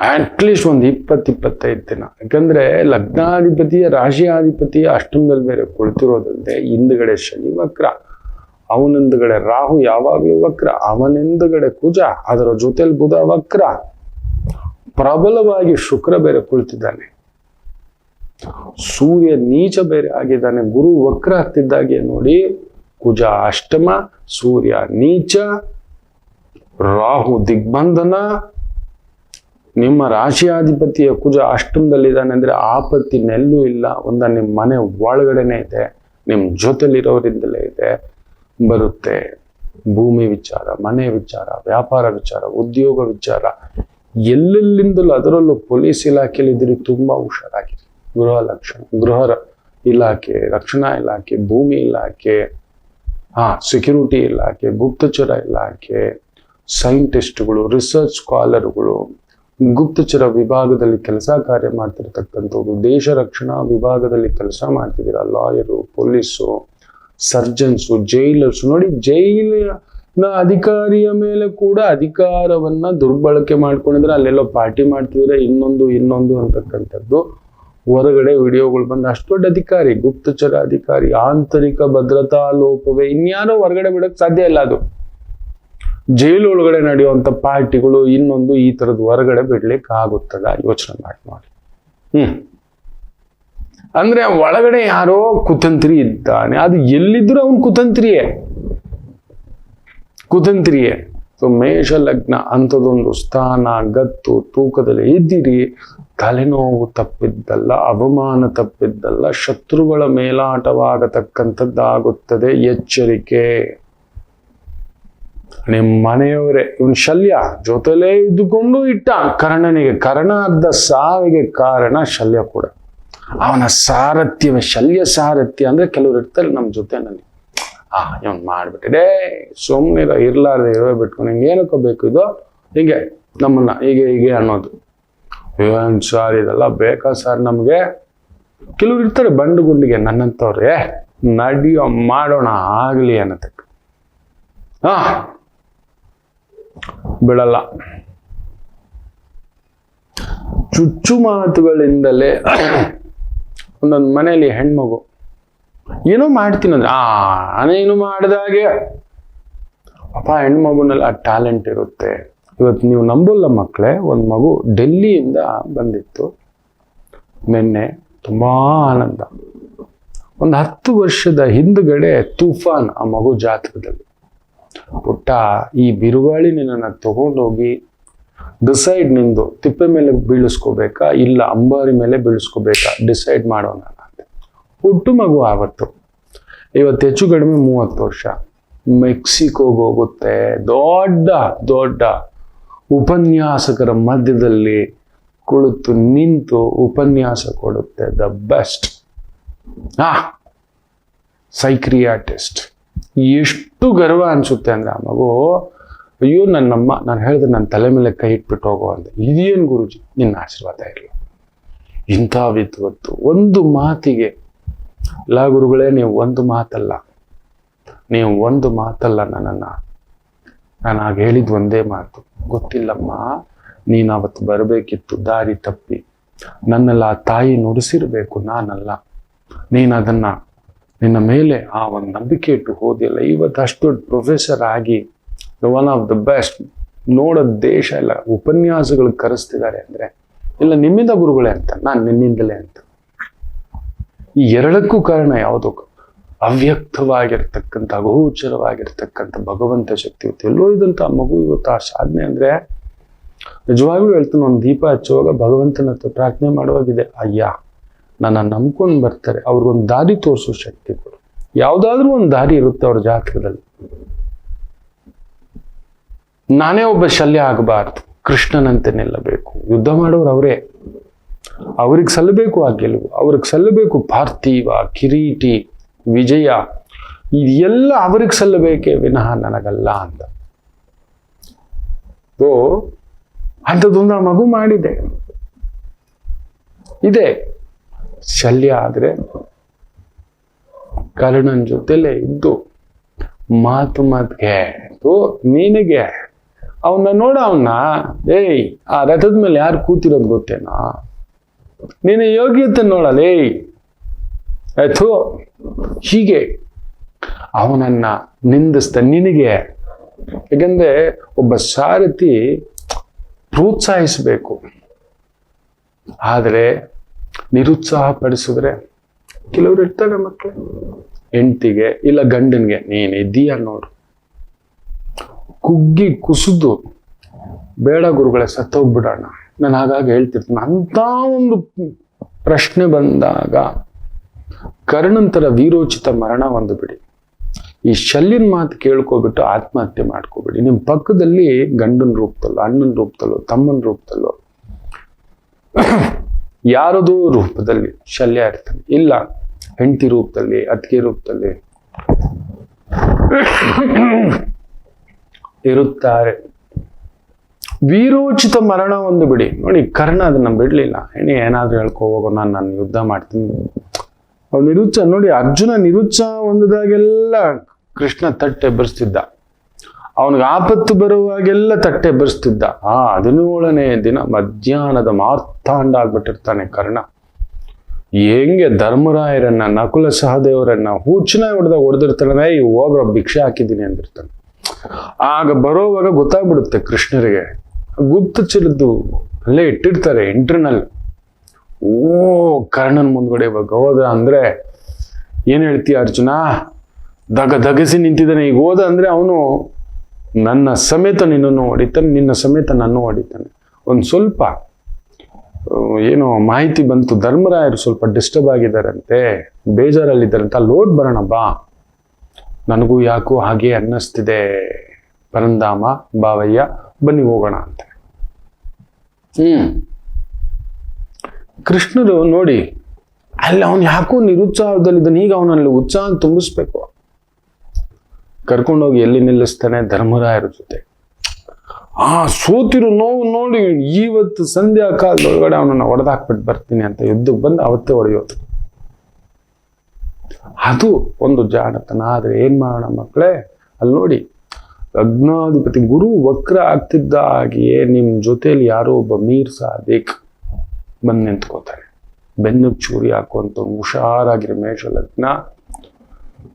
ಅಟ್ಲೀಸ್ಟ್ ಒಂದು 20-25 ದಿನ. ಯಾಕಂದ್ರೆ ಲಗ್ನಾಧಿಪತಿಯ ರಾಶಿಯಾಧಿಪತಿಯ ಅಷ್ಟೊಂದಲ್ಲಿ ಬೇರೆ ಕುಳಿತಿರೋದಲ್ಲದೆ ಹಿಂದ್ಗಡೆ ಶನಿ ವಕ್ರ, ಅವನಿಂದಗಡೆ ರಾಹು ಯಾವಾಗಲೂ ವಕ್ರ, ಅವನಿಂದಗಡೆ ಕುಜ, ಅದರ ಜೊತೆಲಿ ಬುಧ ವಕ್ರ, ಪ್ರಬಲವಾಗಿ ಶುಕ್ರ ಬೇರೆ ಕುಳಿತಿದ್ದಾನೆ, ಸೂರ್ಯ ನೀಚ ಬೇರೆ ಆಗಿದ್ದಾನೆ. ಗುರು ವಕ್ರ ಹತ್ತಿದ್ದಾಗೆ ನೋಡಿ, ಕುಜ ಅಷ್ಟಮ, ಸೂರ್ಯ ನೀಚ, ರಾಹು ದಿಗ್ಬಂಧನ. ನಿಮ್ಮ ರಾಶಿಯಾಧಿಪತಿಯ ಕುಜ ಅಷ್ಟಮದಲ್ಲಿದ್ದಾನೆ ಅಂದ್ರೆ ಆಪತ್ತಿನೆಲ್ಲೂ ಇಲ್ಲ. ನಿಮ್ಮ ಮನೆ ಒಳಗಡೆನೆ ಇದೆ, ನಿಮ್ಮ ಜೊತೆಲಿರೋರಿಂದಲೇ ಇದೆ, ಬರುತ್ತೆ. ಭೂಮಿ ವಿಚಾರ, ಮನೆ ವಿಚಾರ, ವ್ಯಾಪಾರ ವಿಚಾರ, ಉದ್ಯೋಗ ವಿಚಾರ, ಎಲ್ಲೆಲ್ಲಿಂದಲೂ, ಅದರಲ್ಲೂ ಪೊಲೀಸ್ ಇಲಾಖೆಯಲ್ಲಿ ಇದ್ರಿ ತುಂಬಾ ಹುಷಾರಾಗಿರಿ. ಗೃಹ ಇಲಾಖೆ, ರಕ್ಷಣಾ ಇಲಾಖೆ, ಭೂಮಿ ಇಲಾಖೆ, ಸೆಕ್ಯೂರಿಟಿ ಇಲಾಖೆ, ಗುಪ್ತಚರ ಇಲಾಖೆ, ಸೈಂಟಿಸ್ಟ್ಗಳು, ರಿಸರ್ಚ್ ಸ್ಕಾಲರ್ಗಳು, ಗುಪ್ತಚರ ವಿಭಾಗದಲ್ಲಿ ಕೆಲಸ ಕಾರ್ಯ ಮಾಡ್ತಿರ್ತಕ್ಕಂಥವ್ರು, ದೇಶ ರಕ್ಷಣಾ ವಿಭಾಗದಲ್ಲಿ ಕೆಲಸ ಮಾಡ್ತಿದ್ದೀರಾ, ಲಾಯರು, ಪೊಲೀಸು, ಸರ್ಜನ್ಸು, ಜೈಲರ್ಸ್. ನೋಡಿ, ಜೈಲಿನ ಅಧಿಕಾರಿಯ ಮೇಲೆ ಕೂಡ ಅಧಿಕಾರವನ್ನ ದುರ್ಬಳಕೆ ಮಾಡ್ಕೊಂಡಿದ್ರೆ ಅಲ್ಲೆಲ್ಲೋ ಪಾರ್ಟಿ ಮಾಡ್ತಿದ್ರೆ ಇನ್ನೊಂದು ಅಂತಕ್ಕಂಥದ್ದು ಹೊರಗಡೆ ವಿಡಿಯೋಗಳು ಬಂದ. ಅಷ್ಟು ದೊಡ್ಡ ಅಧಿಕಾರಿ, ಗುಪ್ತಚರ ಅಧಿಕಾರಿ, ಆಂತರಿಕ ಭದ್ರತಾ ಲೋಪವೇ, ಇನ್ಯಾರೋ ಹೊರಗಡೆ ಬಿಡಕ್ ಸಾಧ್ಯ ಇಲ್ಲ. ಅದು ಜೈಲು ಒಳಗಡೆ ನಡೆಯುವಂತ ಪಾರ್ಟಿಗಳು ಈ ತರದ್ ಹೊರಗಡೆ ಬಿಡ್ಲಿಕ್ಕೆ ಆಗುತ್ತದ? ಯೋಚನೆ ಮಾಡಿ. ಅಂದ್ರೆ ಒಳಗಡೆ ಯಾರೋ ಕುತಂತ್ರಿ ಇದ್ದಾನೆ. ಅದು ಎಲ್ಲಿದ್ರು ಅವನ್ ಕುತಂತ್ರಿಯೇ. ಸೊ ಮೇಷ ಲಗ್ನ ಅಂಥದೊಂದು ಸ್ಥಾನ, ಗತ್ತು, ತೂಕದಲ್ಲಿ ಇದ್ದೀರಿ. ತಲೆನೋವು ತಪ್ಪಿದ್ದಲ್ಲ, ಅವಮಾನ ತಪ್ಪಿದ್ದಲ್ಲ, ಶತ್ರುಗಳ ಮೇಲಾಟವಾಗತಕ್ಕಂಥದ್ದಾಗುತ್ತದೆ. ಎಚ್ಚರಿಕೆ. ನಿಮ್ಮ ಮನೆಯವರೇ, ಇವನ್ ಶಲ್ಯ ಜೊತೆಲೇ ಇದ್ದುಕೊಂಡು ಇಟ್ಟ ಕರ್ಣನಿಗೆ, ಕರ್ಣಾರ್ಧ ಸಾವಿಗೆ ಕಾರಣ ಶಲ್ಯ ಕೂಡ. ಅವನ ಸಾರಥ್ಯವೇ, ಶಲ್ಯ ಸಾರಥ್ಯ ಅಂದ್ರೆ ಕೆಲವ್ರು ಇರ್ತಾರೆ ನಮ್ಮ ಜೊತೆನಲ್ಲಿ, ಇವನ್ ಮಾಡ್ಬಿಟ್ಟಿದೆ, ಸುಮ್ಮನೆ ಇರ್ಲಾರ್ದೆ ಇರೋ ಬಿಟ್ಕೊಂಡು ನಿಂಗೆ ಏನಕ್ಕೋ ಬೇಕು ಇದು, ಹೀಗೆ ನಮ್ಮನ್ನ ಹೀಗೆ ಅನ್ನೋದು. ಏನ್ ಸಾರ್ ಇದೆಲ್ಲ ಬೇಕಾ ಸರ್ ನಮ್ಗೆ? ಕೆಲವ್ರು ಇರ್ತಾರೆ ಬಂಡು ಗುಂಡಿಗೆ, ನನ್ನಂತವ್ರೆ ನಡಿಯೋ ಮಾಡೋಣ ಆಗ್ಲಿ ಅನ್ನತಕ್ಕ. ಬಿಡಲ್ಲ. ಚುಚ್ಚು ಮಾತುಗಳಿಂದಲೇ ಒಂದೊಂದು ಮನೆಯಲ್ಲಿ ಹೆಣ್ಮಗು ಏನೋ ಮಾಡ್ತೀನಂದ್ರೆ ನಾನೇನು ಮಾಡ್ದಾಗೆ ಪಾಪ ಹೆಣ್ಮಗುನಲ್ಲಿ ಆ ಟ್ಯಾಲೆಂಟ್ ಇರುತ್ತೆ. ಇವತ್ತು ನೀವು ನಂಬಲ್ಲ ಮಕ್ಕಳೇ, ಒಂದು ಮಗು ಡೆಲ್ಲಿಯಿಂದ ಬಂದಿತ್ತು ನಿನ್ನೆ, ತುಂಬಾ ಆನಂದ. ಒಂದು 10 ವರ್ಷದ ಹಿಂದ್ಗಡೆ ತೂಫಾನ್ ಆ ಮಗು ಜಾತಕದಲ್ಲಿ. ಪುಟ್ಟ, ಈ ಬಿರುಗಾಳಿ ನಿನ್ನನ್ನು ತಗೊಂಡೋಗಿ ಡಿಸೈಡ್, ನಿಂದು ತಿಪ್ಪೆ ಮೇಲೆ ಬೀಳಿಸ್ಕೋಬೇಕಾ ಇಲ್ಲ ಅಂಬಾರಿ ಮೇಲೆ ಬೀಳಿಸ್ಕೋಬೇಕಾ ಡಿಸೈಡ್ ಮಾಡೋಣ ಅಂತ. ಹುಟ್ಟು ಮಗು ಆವತ್ತು. ಇವತ್ತು ಹೆಚ್ಚು ಕಡಿಮೆ 30 ವರ್ಷ. ಮೆಕ್ಸಿಕೋಗೆ ಹೋಗುತ್ತೆ. ದೊಡ್ಡ ಉಪನ್ಯಾಸಕರ ಮಧ್ಯದಲ್ಲಿ ಕುಳಿತು ನಿಂತು ಉಪನ್ಯಾಸ ಕೊಡುತ್ತೆ. The best psychiatrist. ಎಷ್ಟು ಗರ್ವ ಅನ್ಸುತ್ತೆ ಅಂದ್ರೆ ಆ ಮಗು, ಅಯ್ಯೋ ನನ್ನಮ್ಮ, ನಾನು ಹೇಳಿದ್ರೆ ನನ್ನ ತಲೆ ಮೇಲೆ ಕೈ ಇಟ್ಬಿಟ್ಟು ಹೋಗೋ ಅಂತ. ಇದೇನು ಗುರುಜಿ, ನಿನ್ನ ಆಶೀರ್ವಾದ ಇರಲಿ. ಇಂಥ ವಿದ್ವತ್ತು ಒಂದು ಮಾತಿಗೆ. ಇಲ್ಲ ಗುರುಗಳೇ, ನೀವು ಒಂದು ಮಾತಲ್ಲ ನಾನು ಆಗ ಹೇಳಿದ್ ಒಂದೇ ಮಾತು. ಗೊತ್ತಿಲ್ಲಮ್ಮ, ನೀನು ಅವತ್ತು ಬರಬೇಕಿತ್ತು, ದಾರಿ ತಪ್ಪಿ. ನನ್ನೆಲ್ಲ ಆ ತಾಯಿ ನುಡಿಸಿರ್ಬೇಕು, ನಾನಲ್ಲ. ನೀನು ಅದನ್ನ ನಿನ್ನ ಮೇಲೆ ಆ ಒಂದು ನಂಬಿಕೆ ಇಟ್ಟು ಹೋದಿಲ್ಲ. ಇವತ್ತು ಅಷ್ಟು ದೊಡ್ಡ ಪ್ರೊಫೆಸರ್ ಆಗಿ ಒನ್ ಆಫ್ ದ ಬೆಸ್ಟ್, ನೋಡೋ ದೇಶ ಎಲ್ಲ ಉಪನ್ಯಾಸಗಳು ಕರೆಸ್ತಿದ್ದಾರೆ ಅಂದ್ರೆ ಇಲ್ಲ ನಿಮ್ಮಿಂದ ಗುರುಗಳೇ ಅಂತ, ನಾನು ನಿನ್ನಿಂದಲೇ ಅಂತ. ಈ ಎರಡಕ್ಕೂ ಕಾರಣ ಯಾವುದು? ಅವ್ಯಕ್ತವಾಗಿರ್ತಕ್ಕಂಥ, ಅಗೋಚರವಾಗಿರ್ತಕ್ಕಂಥ ಭಗವಂತ ಶಕ್ತಿ. ಇವತ್ತು ಎಲ್ಲೋ ಇದ್ದಂಥ ಮಗು ಇವತ್ತು ಆ ಸಾಧನೆ ಅಂದ್ರೆ ನಿಜವಾಗ್ಲೂ ಹೇಳ್ತಾನೆ. ಒಂದು ದೀಪ ಹಚ್ಚುವಾಗ ಭಗವಂತನ ಹತ್ರ ಪ್ರಾರ್ಥನೆ ಮಾಡುವಾಗಿದೆ, ಅಯ್ಯ ನನ್ನ ನಂಬ್ಕೊಂಡು ಬರ್ತಾರೆ, ಅವ್ರಿಗೊಂದು ದಾರಿ ತೋರಿಸೋ ಶಕ್ತಿ ಕೊಡು. ಯಾವ್ದಾದ್ರೂ ಒಂದು ದಾರಿ ಇರುತ್ತೆ ಅವ್ರ ಜಾತಕದಲ್ಲಿ. ನಾನೇ ಒಬ್ಬ ಶಲ್ಯ ಆಗಬಾರ್ದು, ಕೃಷ್ಣನಂತೆ ನಿಲ್ಲಬೇಕು. ಯುದ್ಧ ಮಾಡೋರು ಅವರೇ, ಅವ್ರಿಗೆ ಸಲ್ಲಬೇಕು ಆ ಗೆಲುವು, ಅವ್ರಿಗೆ ಸಲ್ಲಬೇಕು ಪಾರ್ಥಿವ, ಕಿರೀಟಿ, ವಿಜಯ, ಇದೆಲ್ಲ ಅವ್ರಿಗೆ ಸಲ್ಲಬೇಕೇ ವಿನಃ ನನಗಲ್ಲ ಅಂತ. ಓ ಅಂಥದ್ದೊಂದು ಆ ಮಗು ಮಾಡಿದೆ. ಇದೆ ಶಲ್ಯ ಆದ್ರೆ ಕರ್ಣನ್ ಜೊತೆಲೆ ಇದ್ದು ಮಾತಿಗೆ ನಿನಗೆ ಅವನ್ನ ನೋಡ, ಅವನ್ನ ಏಯ್ ಆ ರಥದ ಮೇಲೆ ಯಾರು ಕೂತಿರೋದು ಗೊತ್ತೇನಾ, ನಿನ್ನ ಯೋಗ್ಯತೆ ನೋಡಲ್ಲ, ಏಯ್ ಆಯ್ತು ಹೀಗೆ ಅವನನ್ನ ನಿಂದಿಸ್ತ ನಿನಗೆ. ಯಾಕಂದ್ರೆ ಒಬ್ಬ ಸಾರಥಿ ಪ್ರೋತ್ಸಾಹಿಸಬೇಕು, ಆದ್ರೆ ನಿರುತ್ಸಾಹ ಪಡಿಸಿದ್ರೆ ಕೆಲವ್ರು ಇರ್ತಾರೆ ಮಕ್ಕಳು, ಹೆಂಡತಿಗೆ ಇಲ್ಲ ಗಂಡನ್ಗೆ ನೀನ್ ಇದ್ದೀಯ ನೋಡು, ಕುಗ್ಗಿ ಕುಸಿದು ಬೇಡ ಗುರುಗಳೇ ಸತ್ತೋಗ್ಬಿಡೋಣ. ನಾನು ಹಾಗಾಗಿ ಹೇಳ್ತಿರ್ತೀನಿ, ಅಂತ ಒಂದು ಪ್ರಶ್ನೆ ಬಂದಾಗ ಕರ್ಣಂತರ ವೀರೋಚಿತ ಮರಣ ಒಂದು ಬಿಡಿ, ಈ ಶಲ್ಯನ ಮಾತು ಕೇಳ್ಕೊಬಿಟ್ಟು ಆತ್ಮಹತ್ಯೆ ಮಾಡ್ಕೋಬಿಡಿ. ನಿಮ್ ಪಕ್ಕದಲ್ಲಿ ಗಂಡನ ರೂಪದಲ್ಲೋ, ಅಣ್ಣನ ರೂಪದಲ್ಲೋ, ತಮ್ಮನ ರೂಪದಲ್ಲೋ, ಯಾರದೋ ರೂಪದಲ್ಲಿ ಶಲ್ಯ ಇರ್ತಾನೆ, ಇಲ್ಲ ಹೆಂಡತಿ ರೂಪದಲ್ಲಿ, ಅತ್ತಿಗೆ ರೂಪದಲ್ಲಿ ಇರುತ್ತಾರೆ. ವೀರೋಚಿತ ಮರಣ ಒಂದು ಬಿಡಿ. ನೋಡಿ ಕರ್ಣ ಅದನ್ನ ಬಿಡ್ಲಿಲ್ಲ, ಏನಾದ್ರೂ ಹೇಳ್ಕೊ ಹೋಗೋ, ನಾನು ಯುದ್ಧ ಮಾಡ್ತೀನಿ. ಅವ್ನು ನಿರುತ್ಸಾಹ ನೋಡಿ, ಅರ್ಜುನ ನಿರುತ್ಸಾಹ ಹೊಂದಿದಾಗೆಲ್ಲ ಕೃಷ್ಣ ತಟ್ಟೆ ಬರ್ಸ್ತಿದ್ದ, ಅವನಿಗೆ ಆಪತ್ತು ಬರುವಾಗೆಲ್ಲ ತಟ್ಟೆ ಬರ್ಸ್ತಿದ್ದ. 17ನೇ ದಿನ ಮಧ್ಯಾಹ್ನದ ಮಾರ್ತಾಂಡ ಆಗ್ಬಿಟ್ಟಿರ್ತಾನೆ ಕರ್ಣ. ಹೆಂಗೆ ಧರ್ಮರಾಯರನ್ನ, ನಕುಲ ಸಹದೇವರನ್ನ ಹುಚ್ಚನ ಹೊಡೆದಿರ್ತಾನೆ, ಹೋಗ್ರ ಭಿಕ್ಷೆ ಹಾಕಿದ್ದೀನಿ ಅಂದಿರ್ತಾನೆ. ಆಗ ಬರೋವಾಗ ಗೊತ್ತಾಗ್ಬಿಡುತ್ತೆ ಕೃಷ್ಣರಿಗೆ, ಗುಪ್ತಚರದ್ದು ಅಲ್ಲೇ ಇಟ್ಟಿರ್ತಾರೆ ಇಂಟರ್ನಲ್. ಓ ಕರ್ಣನ್ ಮುಂದ್ಗಡೆ ಇವಾಗ ಹೋದ ಅಂದ್ರೆ ಏನ್ ಹೇಳ್ತೀಯ ಅರ್ಜುನ, ದಗಸಿ ನಿಂತಿದ್ದಾನೆ. ಈಗ ಹೋದ ಅಂದ್ರೆ ಅವನು ನನ್ನ ಸಮೇತ ನಿನ್ನನ್ನು ಹೊಡಿತಾನೆ, ನಿನ್ನ ಸಮೇತ ನನ್ನೂ ಹೊಡಿತಾನೆ. ಒಂದು ಸ್ವಲ್ಪ ಏನೋ ಮಾಹಿತಿ ಬಂತು, ಧರ್ಮರಾಯರು ಸ್ವಲ್ಪ ಡಿಸ್ಟರ್ಬ್ ಆಗಿದ್ದಾರಂತೆ, ಬೇಜಾರಲ್ಲಿದ್ದಾರಂತೆ, ಅಲ್ಲಿ ಓಡ್ ಬರೋಣ ಬಾ, ನನಗೂ ಯಾಕೋ ಹಾಗೆ ಅನ್ನಿಸ್ತಿದೆ ಪರಂಧಾಮ ಬಾವಯ್ಯ, ಬನ್ನಿ ಹೋಗೋಣ ಅಂತ. ಕೃಷ್ಣರು ನೋಡಿ ಅಲ್ಲಿ ಅವನು ಯಾಕೋ ನಿರುತ್ಸಾಹದಲ್ಲಿದ್ದಾನೆ, ಈಗ ಅವನಲ್ಲಿ ಉತ್ಸಾಹ ತುಂಬಿಸ್ಬೇಕು. ಕರ್ಕೊಂಡೋಗಿ ಎಲ್ಲಿ ನಿಲ್ಲಿಸ್ತಾನೆ, ಧರ್ಮರಾಯರ ಜೊತೆ. ಸೋತಿರು ನೋವು ನೋಡಿ, ಇವತ್ತು ಸಂಧ್ಯಾ ಕಾಲದೊಳಗಡೆ ಅವನನ್ನ ಹೊಡೆದಾಕ್ಬಿಟ್ಟು ಬರ್ತೀನಿ ಅಂತ ಯುದ್ಧಕ್ಕೆ ಬಂದು ಅವತ್ತೇ ಹೊಡೆಯೋದು. ಅದು ಒಂದು ಜಾಣತನ. ಆದ್ರೆ ಏನ್ ಮಾಡೋಣ ಮಕ್ಕಳೇ, ಅಲ್ಲಿ ನೋಡಿ ಲಗ್ನಾಧಿಪತಿ ಗುರು ವಕ್ರ ಆಗ್ತಿದ್ದ ಹಾಗೆಯೇ ನಿಮ್ ಜೊತೆಯಲ್ಲಿ ಯಾರೋ ಒಬ್ಬ ಮೀರ್ ಸಾದಿಕ್ ಬಂದು ನಿಂತ್ಕೋತಾನೆ, ಬೆನ್ನು ಚೂರಿ ಹಾಕುವಂತ ಹುಷಾರಾಗಿರೋ ಮೇಷ ಲಗ್ನ.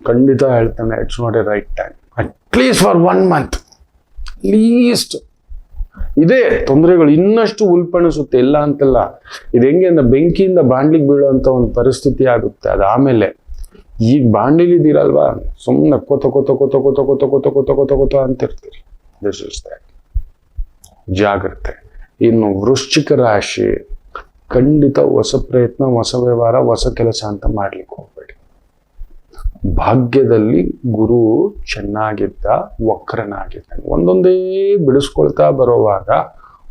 ಖಂಡಿತ ಹೇಳ್ತಾನೆ, it's not a right time, at least for 1 month least. ಇದೇ ತೊಂದರೆಗಳು ಇನ್ನಷ್ಟು ಉಲ್ಪಣಿಸುತ್ತೆ, ಇಲ್ಲ ಅಂತಲ್ಲ. ಇದು ಹೆಂಗೆ ಅಂದ್ರೆ ಬೆಂಕಿಯಿಂದ ಬಾಂಡ್ಲಿಗೆ ಬೀಳುವಂತ ಒಂದು ಪರಿಸ್ಥಿತಿ ಆಗುತ್ತೆ. ಅದಾದ್ಮೇಲೆ ಈಗ ಬಾಂಡ್ಲಿದ್ದೀರಲ್ವಾ, ಸುಮ್ಮನೆ ಕೊತ ಕೊತ ಕೊತ ಕೊತ ಕೊತ ಕೊತ ಕೊತ ಕೊತ ಕೊತ ಅಂತಿರ್ತೀರಿ. This is that. ಜಾಗ್ರತೆ. ಇನ್ನು ವೃಶ್ಚಿಕ ರಾಶಿ, ಖಂಡಿತ ಹೊಸ ಪ್ರಯತ್ನ, ಹೊಸ ವ್ಯವಹಾರ, ಹೊಸ ಕೆಲಸ ಅಂತ ಮಾಡ್ಲಿಕ್ಕೆ ಹೋಗ್ಬೇಡಿ. ಭಾಗ್ಯದಲ್ಲಿ ಗುರು ಚೆನ್ನಾಗಿದ್ದ, ವಕ್ರನಾಗಿದ್ದಾನೆ. ಒಂದೊಂದೇ ಬಿಡಿಸ್ಕೊಳ್ತಾ ಬರೋವಾಗ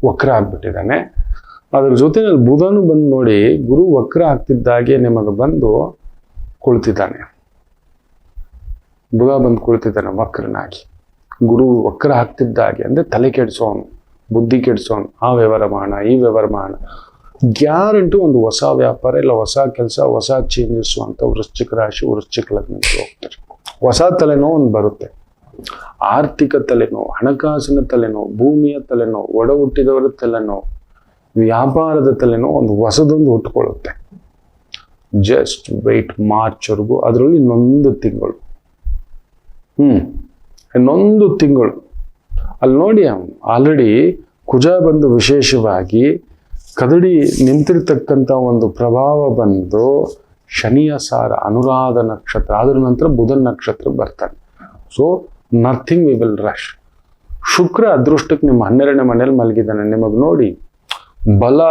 ವಕ್ರ ಆಗ್ಬಿಟ್ಟಿದ್ದಾನೆ. ಅದ್ರ ಜೊತೆನಲ್ಲಿ ಬುಧನು ಬಂದು ನೋಡಿ, ಗುರು ವಕ್ರ ಆಗ್ತಿದ್ದಾಗೆ ನಿಮಗೆ ಬಂದು ಕುಳಿತಿದ್ದಾನೆ. ಬುಧ ಬಂದು ಕುಳಿತಿದ್ದಾನೆ ವಕ್ರನಾಗಿ. ಗುರು ವಕ್ರ ಆಗ್ತಿದ್ದಾಗೆ ಅಂದ್ರೆ ತಲೆ ಕೆಡಿಸೋನು, ಬುದ್ಧಿ ಕೆಡಿಸೋನು, ಆ ವ್ಯವಹಾರ ಮಾಡೋಣ, ಈ ವ್ಯವಹಾರ ಮಾಡೋಣ. ಗ್ಯಾರಂಟಿ ಒಂದು ಹೊಸ ವ್ಯಾಪಾರ ಇಲ್ಲ ಹೊಸ ಕೆಲಸ, ಹೊಸ ಚೇಂಜಸ್ ಅಂತ ವೃಶ್ಚಿಕ ರಾಶಿ, ವೃಶ್ಚಿಕ ಲಗ್ನಕ್ಕೆ ಹೋಗ್ತಾರೆ. ಹೊಸ ತಲೆನೋವು ಒಂದು ಬರುತ್ತೆ. ಆರ್ಥಿಕ ತಲೆನೋವು, ಹಣಕಾಸಿನ ತಲೆನೋವು, ಭೂಮಿಯ ತಲೆನೋವು, ಒಡ ಹುಟ್ಟಿದವರ ತಲೆನೋವು, ವ್ಯಾಪಾರದ ತಲೆನೋವು ಒಂದು ಹೊಸದೊಂದು ಹುಟ್ಕೊಳ್ಳುತ್ತೆ. Just weight ಮಾರ್ಚ್ವರೆಗೂ. ಅದರಲ್ಲಿ ಇನ್ನೊಂದು ತಿಂಗಳು, ಇನ್ನೊಂದು ತಿಂಗಳು. ಅಲ್ಲಿ ನೋಡಿ, ಅವನು ಆಲ್ರೆಡಿ ಕುಜ ಬಂದು ವಿಶೇಷವಾಗಿ ಕದಡಿ ನಿಂತಿರ್ತಕ್ಕಂಥ ಒಂದು ಪ್ರಭಾವ ಬಂದು ಶನಿಯ ಸಾರ ಅನುರಾಧ ನಕ್ಷತ್ರ, ಅದ್ರ ನಂತರ ಬುಧನ್ ನಕ್ಷತ್ರ ಬರ್ತಾನೆ. So nothing we will rush. Shukra ಅದೃಷ್ಟಕ್ಕೆ ನಿಮ್ಮ 12ನೇ ಮನೇಲಿ ಮಲಗಿದ್ದಾನೆ. ನಿಮಗೆ ನೋಡಿ ಬಲ,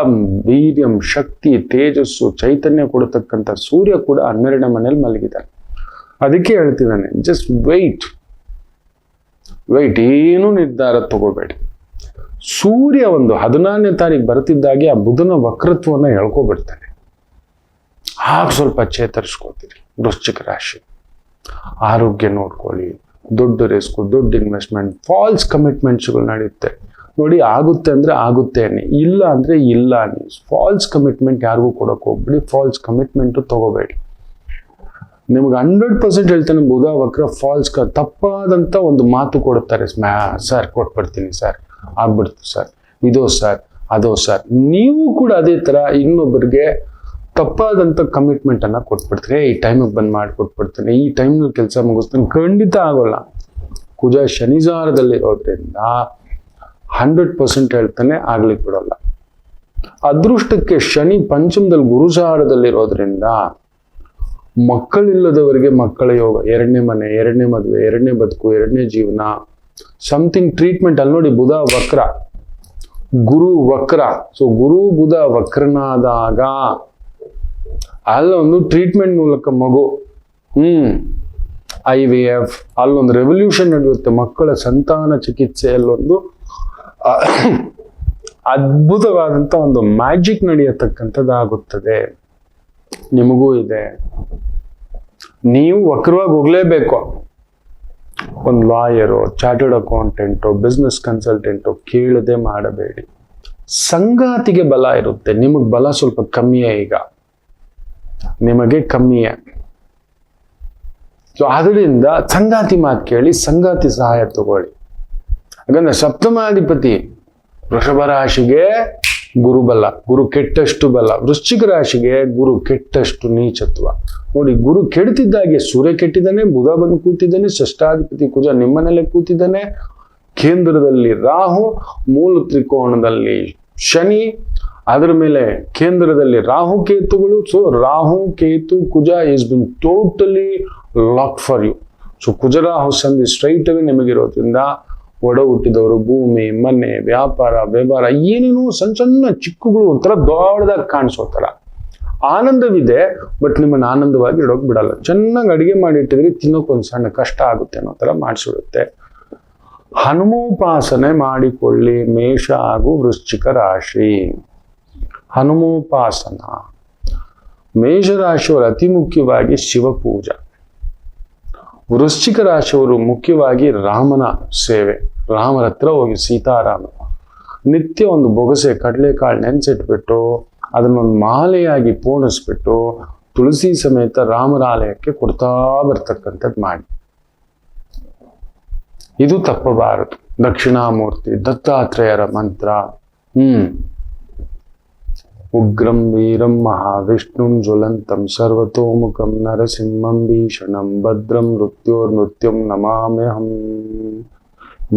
ವೀರ್ಯಂ, ಶಕ್ತಿ, ತೇಜಸ್ಸು, ಚೈತನ್ಯ ಕೊಡತಕ್ಕಂಥ ಸೂರ್ಯ ಕೂಡ 12ನೇ ಮನೇಲಿ ಮಲಗಿದ್ದಾನೆ. ಅದಕ್ಕೆ ಹೇಳ್ತಿದ್ದಾನೆ, ಜಸ್ಟ್ ವೆಯ್ಟ್. ವೈಟ್, ಏನು ನಿರ್ಧಾರ ತಗೋಬೇಡಿ. ಸೂರ್ಯ ಒಂದು 14ನೇ ತಾರೀಕು ಬರ್ತಿದ್ದಾಗೆ ಆ ಬುಧನ ವಕ್ರತ್ವವನ್ನು ಹೇಳ್ಕೊಬಿಡ್ತಾನೆ. ಆಗ ಸ್ವಲ್ಪ ಚೇತರಿಸ್ಕೋತೀರಿ. ವೃಶ್ಚಿಕ ರಾಶಿ, ಆರೋಗ್ಯ ನೋಡ್ಕೊಳ್ಳಿ, ದೊಡ್ಡ ರಿಸ್ಕ್, ದೊಡ್ಡ ಇನ್ವೆಸ್ಟ್ಮೆಂಟ್, ಫಾಲ್ಸ್ ಕಮಿಟ್ಮೆಂಟ್ಸ್ಗಳು ನಡೆಯುತ್ತೆ ನೋಡಿ. ಆಗುತ್ತೆ ಅಂದ್ರೆ ಆಗುತ್ತೆ ಅನ್ನಿ, ಇಲ್ಲ ಅಂದ್ರೆ ಇಲ್ಲ ಅನ್ನಿ. ಫಾಲ್ಸ್ ಕಮಿಟ್ಮೆಂಟ್ ಯಾರಿಗೂ ಕೊಡೋಕೆ ಹೋಗ್ಬೇಡಿ, ಫಾಲ್ಸ್ ಕಮಿಟ್ಮೆಂಟ್ ತಗೋಬೇಡಿ. ನಿಮ್ಗೆ 100% ಹೇಳ್ತಾನೆ ಬುಧ ವಕ್ರ ಫಾಲ್ಸ್ ತಪ್ಪಾದಂತ ಒಂದು ಮಾತು ಕೊಡುತ್ತಾರೆ. ಸರ್ ಕೊಟ್ಬಿಡ್ತೀನಿ ಸರ್, ಆಗ್ಬಿಡ್ತು ಸರ್, ಇದೋ ಸರ್ ಅದೋ ಸರ್. ನೀವು ಕೂಡ ಅದೇ ತರ ಇನ್ನೊಬ್ಬರಿಗೆ ತಪ್ಪಾದಂತ ಕಮಿಟ್ಮೆಂಟ್ ಅನ್ನ ಕೊಟ್ಬಿಡ್ತೀರಿ. ಈ ಟೈಮಿಗೆ ಬಂದ್ ಮಾಡಿ ಕೊಟ್ಬಿಡ್ತೀನಿ, ಈ ಟೈಮ್ನಲ್ಲಿ ಕೆಲಸ ಮುಗಿಸ್ತೀನಿ. ಖಂಡಿತ ಆಗೋಲ್ಲ. ಕುಜ ಶನಿಜಾರದಲ್ಲಿರೋದ್ರಿಂದ 100% ಹೇಳ್ತಾನೆ ಆಗ್ಲಿಕ್ಕೆ ಬಿಡೋಲ್ಲ. ಅದೃಷ್ಟಕ್ಕೆ ಶನಿ ಪಂಚಮದಲ್ಲಿ ಗುರುಜಾರದಲ್ಲಿರೋದ್ರಿಂದ ಮಕ್ಕಳಿಲ್ಲದವರಿಗೆ ಮಕ್ಕಳ ಯೋಗ, 2ನೇ ಮನೆ, 2ನೇ ಮದುವೆ, 2ನೇ ಬದುಕು, 2ನೇ ಜೀವನ, ಸಮಥಿಂಗ್ ಟ್ರೀಟ್ಮೆಂಟ್. ಅಲ್ಲಿ ನೋಡಿ ಬುಧ ವಕ್ರ, ಗುರು ವಕ್ರ. ಸೊ ಗುರು ಬುಧ ವಕ್ರನಾದಾಗ ಅಲ್ಲೊಂದು ಟ್ರೀಟ್ಮೆಂಟ್ ಮೂಲಕ ಮಗು, IVF, ಅಲ್ಲೊಂದು ರೆವಲ್ಯೂಷನ್ ನಡೆಯುತ್ತೆ. ಮಕ್ಕಳ ಸಂತಾನ ಚಿಕಿತ್ಸೆಯಲ್ಲೊಂದು ಅದ್ಭುತವಾದಂತ ಒಂದು ಮ್ಯಾಜಿಕ್ ನಡೆಯತಕ್ಕಂಥದ್ದಾಗುತ್ತದೆ. ನಿಮಗೂ ಇದೆ. ನೀವು ವಕ್ರವಾಗಿ ಹೋಗ್ಲೇಬೇಕು. ಒಂದು lawyer, chartered accountant, business consultant ಕೇಳದೆ ಮಾಡಬೇಡಿ. ಸಂಗಾತಿಗೆ ಬಲ ಇರುತ್ತೆ, ನಿಮಗೆ ಬಲ ಸ್ವಲ್ಪ ಕಮ್ಮಿಯೇ. ಈಗ ನಿಮಗೆ ಕಮ್ಮಿಯೇ. ಸೊ ಅದರಿಂದ ಸಂಗಾತಿ ಮಾತು ಕೇಳಿ, ಸಂಗಾತಿ ಸಹಾಯ ತಗೊಳ್ಳಿ. ಯಾಕಂದ್ರೆ ಸಪ್ತಮಾಧಿಪತಿ ವೃಷಭ ರಾಶಿಗೆ ಗುರು ಬಲ, ಗುರು ಕೆಟ್ಟಷ್ಟು ಬಲ. ವೃಶ್ಚಿಕ ರಾಶಿಗೆ ಗುರು ಕೆಟ್ಟಷ್ಟು ನೀಚತ್ವ. ನೋಡಿ, ಗುರು ಕೆಡ್ತಿದ್ದಾಗೆ ಸೂರ್ಯ ಕೆಟ್ಟಿದ್ದಾನೆ, ಬುಧ ಬಂದು ಕೂತಿದ್ದಾನೆ, ಷಷ್ಠಾಧಿಪತಿ ಕುಜ ನಿಮ್ಮನೆಲ್ಲೇ ಕೂತಿದ್ದಾನೆ, ಕೇಂದ್ರದಲ್ಲಿ ರಾಹು, ಮೂಲ ತ್ರಿಕೋಣದಲ್ಲಿ ಶನಿ, ಅದರ ಮೇಲೆ ಕೇಂದ್ರದಲ್ಲಿ ರಾಹು ಕೇತುಗಳು. So Rahu Ketu Kuja is been totally locked for you. So ಕುಜರಾಹು ಸಂಧಿ ಸ್ಟ್ರೈಟ್ ಅವೇ ನಿಮಗಿರೋದ್ರಿಂದ ಒಡ ಹುಟ್ಟಿದವರು, ಭೂಮಿ, ಮನೆ, ವ್ಯಾಪಾರ, ವ್ಯವಹಾರ, ಏನೇನೋ ಸಣ್ಣ ಸಣ್ಣ ಚಿಕ್ಕಗಳು ಒಂಥರ ದೊಡ್ಡದಾಗಿ ಕಾಣಿಸೋ ಥರ ಆನಂದವಿದೆ. ಬಟ್ ನಿಮ್ಮನ್ನು ಆನಂದವಾಗಿ ಇಡೋಕೆ ಬಿಡಲ್ಲ. ಚೆನ್ನಾಗಿ ಅಡಿಗೆ ಮಾಡಿಟ್ಟಿದ್ರೆ ತಿನ್ನೋಕೊಂದು ಸಣ್ಣ ಕಷ್ಟ ಆಗುತ್ತೆ ಅನ್ನೋ ಥರ ಮಾಡಿಸಿಡುತ್ತೆ. ಹನುಮೋಪಾಸನೆ ಮಾಡಿಕೊಳ್ಳಿ, ಮೇಷ ಹಾಗೂ ವೃಶ್ಚಿಕ ರಾಶಿ. ಹನುಮೋಪಾಸನ. ಮೇಷರಾಶಿಯವರು ಅತಿ ಮುಖ್ಯವಾಗಿ ಶಿವಪೂಜಾ, ವೃಶ್ಚಿಕ ರಾಶಿಯವರು ಮುಖ್ಯವಾಗಿ ರಾಮನ ಸೇವೆ. ರಾಮರ ಹತ್ರ ಹೋಗಿ ಸೀತಾರಾಮ ನಿತ್ಯ ಒಂದು ಬೊಗಸೆ ಕಡಲೆಕಾಳು ನೆನೆಸಿಟ್ಬಿಟ್ಟು ಅದನ್ನೊಂದು ಮಾಲೆಯಾಗಿ ಪೋಣಿಸ್ಬಿಟ್ಟು ತುಳಸಿ ಸಮೇತ ರಾಮರ ಆಲಯಕ್ಕೆ ಕೊಡ್ತಾ ಬರ್ತಕ್ಕಂಥದ್ದು ಮಾಡಿ. ಇದು ತಪ್ಪಬಾರದು. ದಕ್ಷಿಣಾಮೂರ್ತಿ ದತ್ತಾತ್ರೇಯರ ಮಂತ್ರ. ಉಗ್ರಂ ವೀರಂ ಮಹಾವಿಷ್ಣುಂ ಜ್ವಲಂತಂ ಸರ್ವತೋಮುಖಂ ನರಸಿಂಹಂ ಭೀಷಣಂ ಭದ್ರಂ ಮೃತ್ಯೋರ್ಮೃತ್ಯುಂ ನಮಾಮ್ಯಹಂ.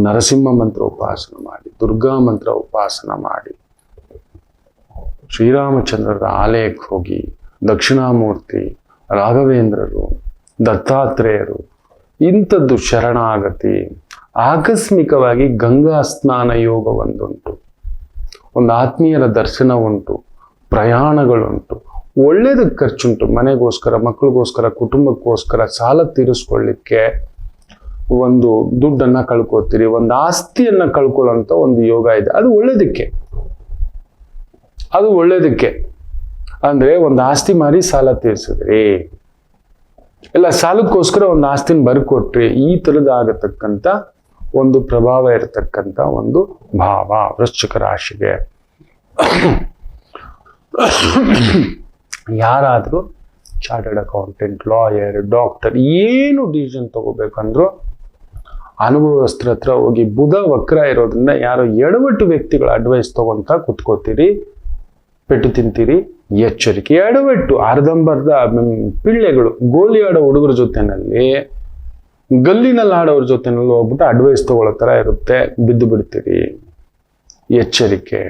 ನರಸಿಂಹ ಮಂತ್ರ ಉಪಾಸನ ಮಾಡಿ, ದುರ್ಗಾ ಮಂತ್ರ ಉಪಾಸನ ಮಾಡಿ, ಶ್ರೀರಾಮಚಂದ್ರರ ಆಲಯಕ್ಕೆ ಹೋಗಿ ದಕ್ಷಿಣಾಮೂರ್ತಿ, ರಾಘವೇಂದ್ರರು, ದತ್ತಾತ್ರೇಯರು, ಇಂಥದ್ದು ಶರಣಾಗತಿ. ಆಕಸ್ಮಿಕವಾಗಿ ಗಂಗಾ ಸ್ನಾನ ಯೋಗ ಒಂದುಂಟು, ಒಂದು ಆತ್ಮೀಯರ ದರ್ಶನ ಉಂಟು, ಪ್ರಯಾಣಗಳುಂಟು, ಒಳ್ಳೇದಕ್ಕೆ ಖರ್ಚುಂಟು. ಮನೆಗೋಸ್ಕರ, ಮಕ್ಕಳಿಗೋಸ್ಕರ, ಕುಟುಂಬಕ್ಕೋಸ್ಕರ ಸಾಲ ತೀರಿಸ್ಕೊಳ್ಳಿಕ್ಕೆ ಒಂದು ದುಡ್ಡನ್ನ ಕಳ್ಕೊತೀರಿ, ಒಂದು ಆಸ್ತಿಯನ್ನ ಕಳ್ಕೊಳ್ಳೋಂಥ ಒಂದು ಯೋಗ ಇದೆ. ಅದು ಒಳ್ಳೇದಕ್ಕೆ, ಅದು ಒಳ್ಳೇದಕ್ಕೆ. ಅಂದ್ರೆ ಒಂದು ಆಸ್ತಿ ಮಾರಿ ಸಾಲ ತೀರಿಸಿದ್ರಿ, ಇಲ್ಲ ಸಾಲಕ್ಕೋಸ್ಕರ ಒಂದು ಆಸ್ತಿನ ಬರ್ಕೊಟ್ರಿ. ಈ ತರದಾಗತಕ್ಕಂಥ ಒಂದು ಪ್ರಭಾವ ಇರತಕ್ಕಂಥ ಒಂದು ಭಾವ ವೃಶ್ಚಿಕ ರಾಶಿಗೆ. ಯಾರಾದ್ರೂ ಚಾರ್ಟರ್ಡ್ ಅಕೌಂಟೆಂಟ್, ಲಾಯರ್, ಡಾಕ್ಟರ್ ಏನು ಡಿಸಿಷನ್ ತಗೋಬೇಕಂದ್ರೂ ಅನುಭವಸ್ಥರ ಹತ್ರ ಹೋಗಿ. ಬುಧ ವಕ್ರ ಇರೋದ್ರಿಂದ ಯಾರೋ ಎಡವಟ್ಟು ವ್ಯಕ್ತಿಗಳ ಅಡ್ವೈಸ್ ತಗೊಂತ ಕುತ್ಕೋತೀರಿ, ಪೆಟ್ಟು ತಿಂತೀರಿ. ಎಚ್ಚರಿಕೆ. ಎಡವಟ್ಟು ಅರ್ಧಂಬರ್ಧ ಪಿಳ್ಳೆಗಳು ಗೋಲಿ ಆಡೋ ಹುಡುಗರ ಜೊತೆನಲ್ಲಿ, ಗಲ್ಲಿನಲ್ಲಿ ಆಡೋರ ಜೊತೆನಲ್ಲಿ ಹೋಗ್ಬಿಟ್ಟು ಅಡ್ವೈಸ್ ತಗೊಳ್ಳೋ ತರ ಇರುತ್ತೆ, ಬಿದ್ದು ಬಿಡ್ತೀರಿ. ಎಚ್ಚರಿಕೆ.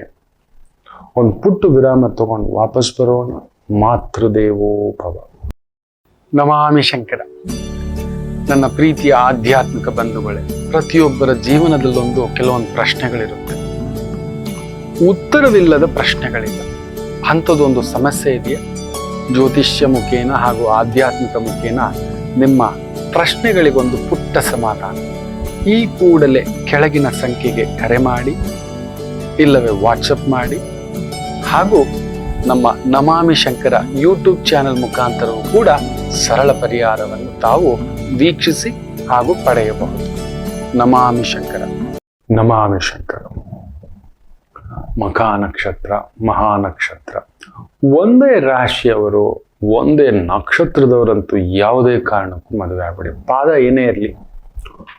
ಒಂದು ಪುಟ್ಟು ವಿರಾಮ ತಗೊಂಡು ವಾಪಸ್ ಬರೋಣ. ಮಾತೃದೇವೋ ಭವ. ನಮಾಮಿ ಶಂಕರ. ನನ್ನ ಪ್ರೀತಿಯ ಆಧ್ಯಾತ್ಮಿಕ ಬಂಧುಗಳೇ, ಪ್ರತಿಯೊಬ್ಬರ ಜೀವನದಲ್ಲೊಂದು ಕೆಲವೊಂದು ಪ್ರಶ್ನೆಗಳಿರುತ್ತೆ, ಉತ್ತರವಿಲ್ಲದ ಪ್ರಶ್ನೆಗಳಿಲ್ಲ. ಅಂಥದ್ದೊಂದು ಸಮಸ್ಯೆ ಇದೆಯಾ? ಜ್ಯೋತಿಷ್ಯ ಮುಖೇನ ಹಾಗೂ ಆಧ್ಯಾತ್ಮಿಕ ಮುಖೇನ ನಿಮ್ಮ ಪ್ರಶ್ನೆಗಳಿಗೊಂದು ಪುಟ್ಟ ಸಮಾಧಾನ. ಈ ಕೂಡಲೇ ಕೆಳಗಿನ ಸಂಖ್ಯೆಗೆ ಕರೆ ಮಾಡಿ ಇಲ್ಲವೇ ವಾಟ್ಸಪ್ ಮಾಡಿ ಹಾಗೂ ನಮ್ಮ ನಮಾಮಿ ಶಂಕರ ಯೂಟ್ಯೂಬ್ ಚಾನೆಲ್ ಮುಖಾಂತರವೂ ಕೂಡ ಸರಳ ಪರಿಹಾರವನ್ನು ತಾವು ವೀಕ್ಷಿಸಿ ಹಾಗೂ ಪಡೆಯಬಹುದು. ನಮಾಮಿ ಶಂಕರ. ನಮಾಮಿ ಶಂಕರ. ಮಖಾ ನಕ್ಷತ್ರ, ಮಹಾನಕ್ಷತ್ರ, ಒಂದೇ ರಾಶಿಯವರು, ಒಂದೇ ನಕ್ಷತ್ರದವರಂತೂ ಯಾವುದೇ ಕಾರಣಕ್ಕೂ ಮದುವೆ ಆಗ್ಬಿಡಿ. ಪಾದ ಏನೇ ಇರಲಿ,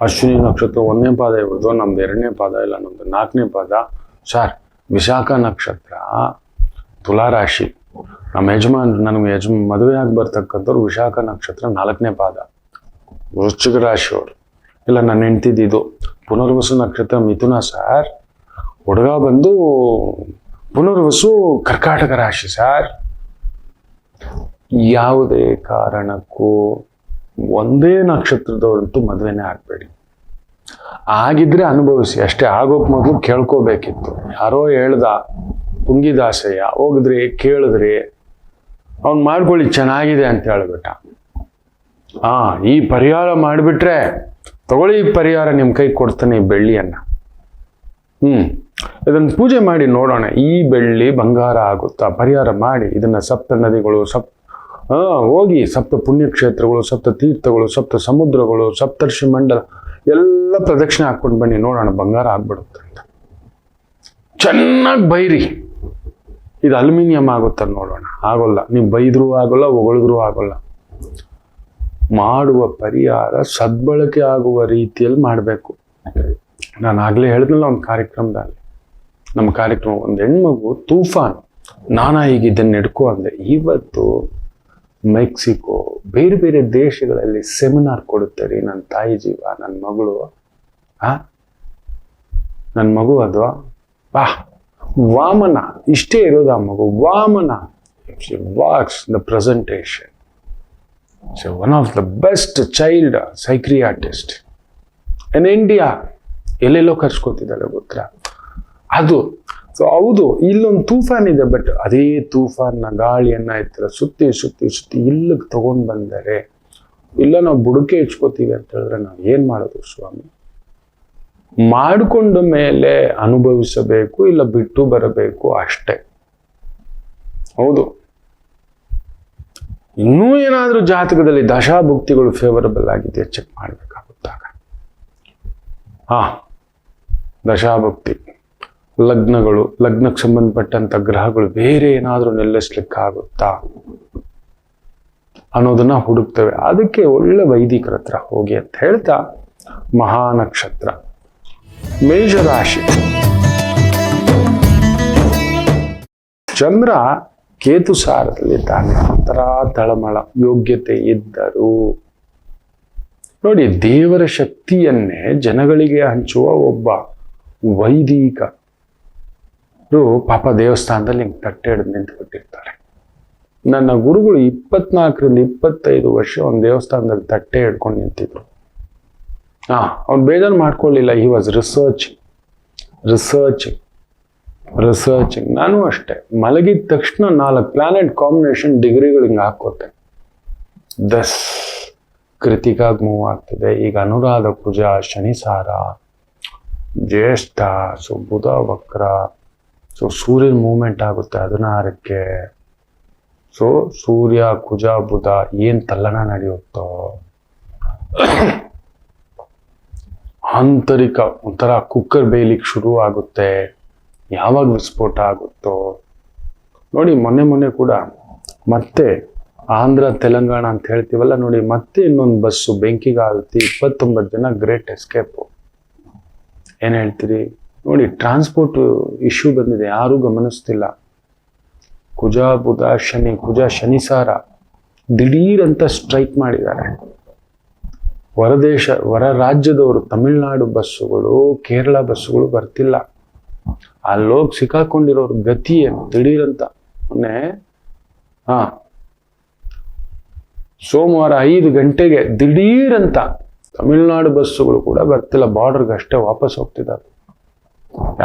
ಅಶ್ವಿನಿ ನಕ್ಷತ್ರ 1ನೇ ಪಾದ ಇವ್ರದ್ದು, ನಮ್ದು 2ನೇ ಪಾದ, ಇಲ್ಲ ನಮ್ದು 4ನೇ ಪಾದ. ಸರ್, ವಿಶಾಖ ನಕ್ಷತ್ರ ತುಲಾರಾಶಿ, ನಮ್ಮ ನನಗೆ ಮದುವೆ ಆಗಿ ಬರ್ತಕ್ಕಂಥವ್ರು ವಿಶಾಖ ನಕ್ಷತ್ರ 4ನೇ ಪಾದ, ವೃಶ್ಚಿಕ ರಾಶಿಯವರು. ಇಲ್ಲ ನನ್ನ ಹೆಂಡ್ತಿದ್ದು ಪುನರ್ವಸು ನಕ್ಷತ್ರ ಮಿಥುನ ಸರ್, ಹುಡುಗ ಬಂದು ಪುನರ್ವಸು ಕರ್ಕಾಟಕ ರಾಶಿ ಸರ್. ಯಾವುದೇ ಕಾರಣಕ್ಕೂ ಒಂದೇ ನಕ್ಷತ್ರದವರಂತೂ ಮದುವೆನೇ ಆಗ್ಬೇಡಿ. ಆಗಿದ್ರೆ ಅನುಭವಿಸಿ ಅಷ್ಟೇ. ಆಗೋಕ್ ಮೊದಲು ಕೇಳ್ಕೋಬೇಕಿತ್ತು. ಯಾರೋ ಹೇಳ್ದ ಪುಂಗಿದಾಸಯ್ಯ, ಹೋಗಿದ್ರಿ ಕೇಳಿದ್ರಿ, ಅವ್ನು ಮಾಡ್ಕೊಳ್ಳಿ ಚೆನ್ನಾಗಿದೆ ಅಂತ ಹೇಳ್ಬಿಟ್ಟ. ಈ ಪರಿಹಾರ ಮಾಡಿಬಿಟ್ರೆ ತಗೊಳ್ಳಿ, ಈ ಪರಿಹಾರ ನಿಮ್ಮ ಕೈ ಕೊಡ್ತಾನೆ, ಈ ಬೆಳ್ಳಿಯನ್ನ. ಇದನ್ನು ಪೂಜೆ ಮಾಡಿ ನೋಡೋಣ, ಈ ಬೆಳ್ಳಿ ಬಂಗಾರ ಆಗುತ್ತಾ? ಪರಿಹಾರ ಮಾಡಿ ಇದನ್ನ ಸಪ್ತ ನದಿಗಳು, ಹೋಗಿ ಸಪ್ತ ಪುಣ್ಯಕ್ಷೇತ್ರಗಳು, ಸಪ್ತ ತೀರ್ಥಗಳು, ಸಪ್ತ ಸಮುದ್ರಗಳು, ಸಪ್ತರ್ಷಿ ಮಂಡಲ ಎಲ್ಲ ಪ್ರದಕ್ಷಿಣೆ ಹಾಕೊಂಡು ಬನ್ನಿ, ನೋಡೋಣ ಬಂಗಾರ ಆಗ್ಬಿಡುತ್ತೆ ಅಂತ. ಚೆನ್ನಾಗಿ ಬೈರಿ, ಇದು ಅಲ್ಯೂಮಿನಿಯಂ ಆಗುತ್ತ ನೋಡೋಣ. ಆಗೋಲ್ಲ, ನೀವು ಬೈದ್ರೂ ಆಗೋಲ್ಲ, ಹೊಗಳಿದ್ರೂ ಆಗೋಲ್ಲ. ಮಾಡುವ ಪರಿಹಾರ ಸದ್ಬಳಕೆ ಆಗುವ ರೀತಿಯಲ್ಲಿ ಮಾಡಬೇಕು. ನಾನು ಆಗ್ಲೇ ಹೇಳಿದ್ನಲ್ಲ ಒಂದು ಕಾರ್ಯಕ್ರಮದಲ್ಲಿ, ನಮ್ಮ ಕಾರ್ಯಕ್ರಮ, ಒಂದು ಹೆಣ್ಮಗು ತೂಫಾನ್, ನಾನಾ ಈಗ ಇದನ್ನ ಹಿಡ್ಕೊ ಅಂದೆ. ಇವತ್ತು ಮೆಕ್ಸಿಕೋ ಬೇರೆ ಬೇರೆ ದೇಶಗಳಲ್ಲಿ ಸೆಮಿನಾರ್ ಕೊಡುತ್ತಾರೆ. ನನ್ನ ತಾಯಿ ಜೀವ, ನನ್ನ ಮಗಳು, ನನ್ನ ಮಗು ಅದು ವಾಮನ, ಇಷ್ಟೇ ಇರೋದು ಆ ಮಗು, Vamana. Walks the presentation. So one of the best child psychiatrist in India. ಎಲ್ಲೆಲ್ಲೋ ಕರ್ಸ್ಕೊತಿದ್ದಾರೆ ಗೊತ್ತಾ ಅದು. ಸೊ ಹೌದು, ಇಲ್ಲೊಂದು ತೂಫಾನ್ ಇದೆ, ಬಟ್ ಅದೇ ತೂಫಾನ್ನ ಗಾಳಿಯನ್ನ ಎತ್ತರ ಸುತ್ತಿ ಸುತ್ತಿ ಸುತ್ತಿ ಇಲ್ಲಿಗೆ ತಗೊಂಡ್ ಬಂದರೆ, ಇಲ್ಲ ನಾವು ಬುಡಕೆ ಹೆಚ್ಕೋತೀವಿ ಅಂತ ಹೇಳಿದ್ರೆ ನಾವು ಏನ್ ಮಾಡೋದು ಸ್ವಾಮಿ? ಮಾಡಿಕೊಂಡ ಮೇಲೆ ಅನುಭವಿಸಬೇಕು, ಇಲ್ಲ ಬಿಟ್ಟು ಬರಬೇಕು ಅಷ್ಟೇ. ಹೌದು, ಇನ್ನೂ ಏನಾದ್ರೂ ಜಾತಕದಲ್ಲಿ ದಶಾಭುಕ್ತಿಗಳು ಫೇವರಬಲ್ ಆಗಿದೆ ಚೆಕ್ ಮಾಡ್ಬೇಕಾಗುತ್ತಾಗ. ದಶಾಭುಕ್ತಿ, ಲಗ್ನಗಳು, ಲಗ್ನಕ್ಕೆ ಸಂಬಂಧಪಟ್ಟಂತ ಗ್ರಹಗಳು ಬೇರೆ ಏನಾದ್ರೂ ನಿಲ್ಲಿಸ್ಲಿಕ್ಕಾಗುತ್ತಾ ಅನ್ನೋದನ್ನ ಹುಡುಕ್ತೇವೆ. ಅದಕ್ಕೆ ಒಳ್ಳೆ ವೈದಿಕರ ಹತ್ರ ಹೋಗಿ ಅಂತ ಹೇಳ್ತಾ, ಮಹಾನಕ್ಷತ್ರ ಮೇಷರಾಶಿ. ಚಂದ್ರ ಕೇತು ಸಾರದಲ್ಲಿದ್ದಾನೆ. ಒಂಥರ ತಳಮಳ ಯೋಗ್ಯತೆ ಇದ್ದರು ನೋಡಿ, ದೇವರ ಶಕ್ತಿಯನ್ನೇ ಜನಗಳಿಗೆ ಹಂಚುವ ಒಬ್ಬ ವೈದಿಕ ಪಾಪ ದೇವಸ್ಥಾನದಲ್ಲಿ ಹಿಂಗೆ ತಟ್ಟೆ ಹಿಡಿದು ನಿಂತುಬಿಟ್ಟಿರ್ತಾರೆ. ನನ್ನ ಗುರುಗಳು 24ರಿಂದ 25 ವರ್ಷ ಒಂದು ದೇವಸ್ಥಾನದಲ್ಲಿ ತಟ್ಟೆ ಹಿಡ್ಕೊಂಡು ನಿಂತಿದ್ರು. ಅವ್ನು ಬೇಜಾರು ಮಾಡ್ಕೊಳ್ಳಿಲ್ಲ. He was researching. ನಾನು ಅಷ್ಟೇ, ಮಲಗಿದ ತಕ್ಷಣ 4 ಪ್ಲಾನೆಟ್ ಕಾಂಬಿನೇಷನ್ ಡಿಗ್ರಿಗಳು ಹಿಂಗೆ ಹಾಕೋತೆ. ಕೃತಿಕಾಗ್ ಮೂವ್ ಆಗ್ತಿದೆ. ಈಗ ಅನುರಾಧ ಕುಜ, ಶನಿಸಾರ, ಜ್ಯೇಷ್ಠ, ಸೊ ಬುಧ ವಕ್ರ, ಸೊ ಸೂರ್ಯನ ಮೂವ್ಮೆಂಟ್ ಆಗುತ್ತೆ 16ಕ್ಕೆ. ಸೊ ಸೂರ್ಯ ಕುಜ ಬುಧ ಏನ್ ತಲ್ಲಣ ನಡೆಯುತ್ತೋ, ಆಂತರಿಕ ಒಂಥರ ಕುಕ್ಕರ್ ಬೇಯ್ಲಿಕ್ಕೆ ಶುರು ಆಗುತ್ತೆ. ಯಾವಾಗ ವಿಸ್ಫೋಟ ಆಗುತ್ತೋ ನೋಡಿ. ಮೊನ್ನೆ ಕೂಡ ಮತ್ತೆ ಆಂಧ್ರ ತೆಲಂಗಾಣ ಅಂತ ಹೇಳ್ತೀವಲ್ಲ ನೋಡಿ, ಮತ್ತೆ ಇನ್ನೊಂದು ಬಸ್ಸು ಬೆಂಕಿಗಾಗುತ್ತೆ. 29 ಜನ ಗ್ರೇಟ್ ಎಸ್ಕೇಪು. ಏನ್ ಹೇಳ್ತೀರಿ ನೋಡಿ, ಟ್ರಾನ್ಸ್ಪೋರ್ಟ್ ಇಶ್ಯೂ ಬಂದಿದೆ, ಯಾರೂ ಗಮನಿಸ್ತಿಲ್ಲ. ಕುಜ ಬುಧ ಶನಿ, ಕುಜ ಶನಿಸಾರ ದಿಢೀರಂತ ಸ್ಟ್ರೈಕ್ ಮಾಡಿದ್ದಾರೆ. ಹೊರ ರಾಜ್ಯದವರು, ತಮಿಳುನಾಡು ಬಸ್ಸುಗಳು, ಕೇರಳ ಬಸ್ಸುಗಳು ಬರ್ತಿಲ್ಲ. ಅಲ್ಲೋಗಿ ಸಿಕ್ಕಾಕೊಂಡಿರೋರು ಗತಿ ಏನು ದಿಢೀರಂತ. ಮೊನ್ನೆ ಸೋಮವಾರ 5 ಗಂಟೆಗೆ ದಿಢೀರಂತ ತಮಿಳುನಾಡು ಬಸ್ಸುಗಳು ಕೂಡ ಬರ್ತಿಲ್ಲ, ಬಾರ್ಡರ್ಗೆ ಅಷ್ಟೇ ವಾಪಸ್ ಹೋಗ್ತಿದ್ದಾರೆ.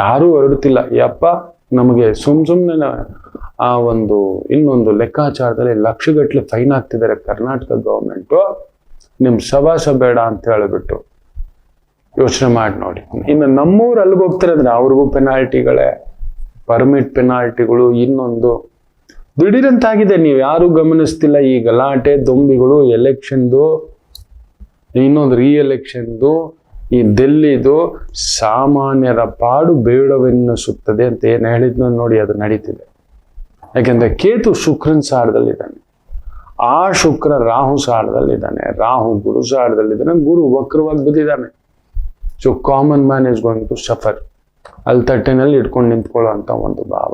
ಯಾರೂ ಹೊರಡ್ತಿಲ್ಲ. ಯಪ್ಪ, ನಮಗೆ ಸುಮ್ಮನೆ ಆ ಒಂದು ಇನ್ನೊಂದು ಲೆಕ್ಕಾಚಾರದಲ್ಲಿ ಲಕ್ಷಗಟ್ಟಲೆ ಫೈನ್ ಹಾಕ್ತಿದ್ದಾರೆ ಕರ್ನಾಟಕ ಗೌರ್ಮೆಂಟು, ನಿಮ್ ಸವಾಸ ಬೇಡ ಅಂತ ಹೇಳಿಬಿಟ್ಟು. ಯೋಚನೆ ಮಾಡಿ ನೋಡಿ. ಇನ್ನು ನಮ್ಮೂರು ಅಲ್ಲಿಗೆ ಹೋಗ್ತಾರೆ ಅಂದ್ರೆ ಅವ್ರಿಗೂ ಪೆನಾಲ್ಟಿಗಳೇ, ಪರ್ಮಿಟ್ ಪೆನಾಲ್ಟಿಗಳು, ಇನ್ನೊಂದು ದಿಢೀರಂತಾಗಿದೆ. ನೀವು ಯಾರು ಗಮನಿಸ್ತಿಲ್ಲ ಈ ಗಲಾಟೆ ದೊಂಬಿಗಳು, ಎಲೆಕ್ಷನ್ದು, ಇನ್ನೊಂದು ರೀಎಲೆಕ್ಷನ್ದು, ಈ ಡೆಲ್ಲಿದು ಸಾಮಾನ್ಯರ ಪಾಡು ಬೇಡವೆನ್ನಿಸುತ್ತದೆ ಅಂತ ಏನ್ ಹೇಳಿದ್ನೋ ನೋಡಿ, ಅದು ನಡೀತಿದೆ. ಯಾಕೆಂದ್ರೆ ಕೇತು ಶುಕ್ರನ್ ಸಾರದಲ್ಲಿದ್ದಾನೆ, ಆ ಶುಕ್ರ ರಾಹು ಸಾರದಲ್ಲಿದ್ದಾನೆ, ರಾಹು ಗುರು ಸಾರದಲ್ಲಿದ್ದಾನೆ, ಗುರು ವಕ್ರವಾಗಿ ಬಿದ್ದಿದ್ದಾನೆ. So common man is going to suffer. ಅಲ್ಲಿ ತಟ್ಟೆನಲ್ಲಿ ಇಟ್ಕೊಂಡು ನಿಂತ್ಕೊಳ್ಳೋ ಅಂತ ಒಂದು ಭಾವ.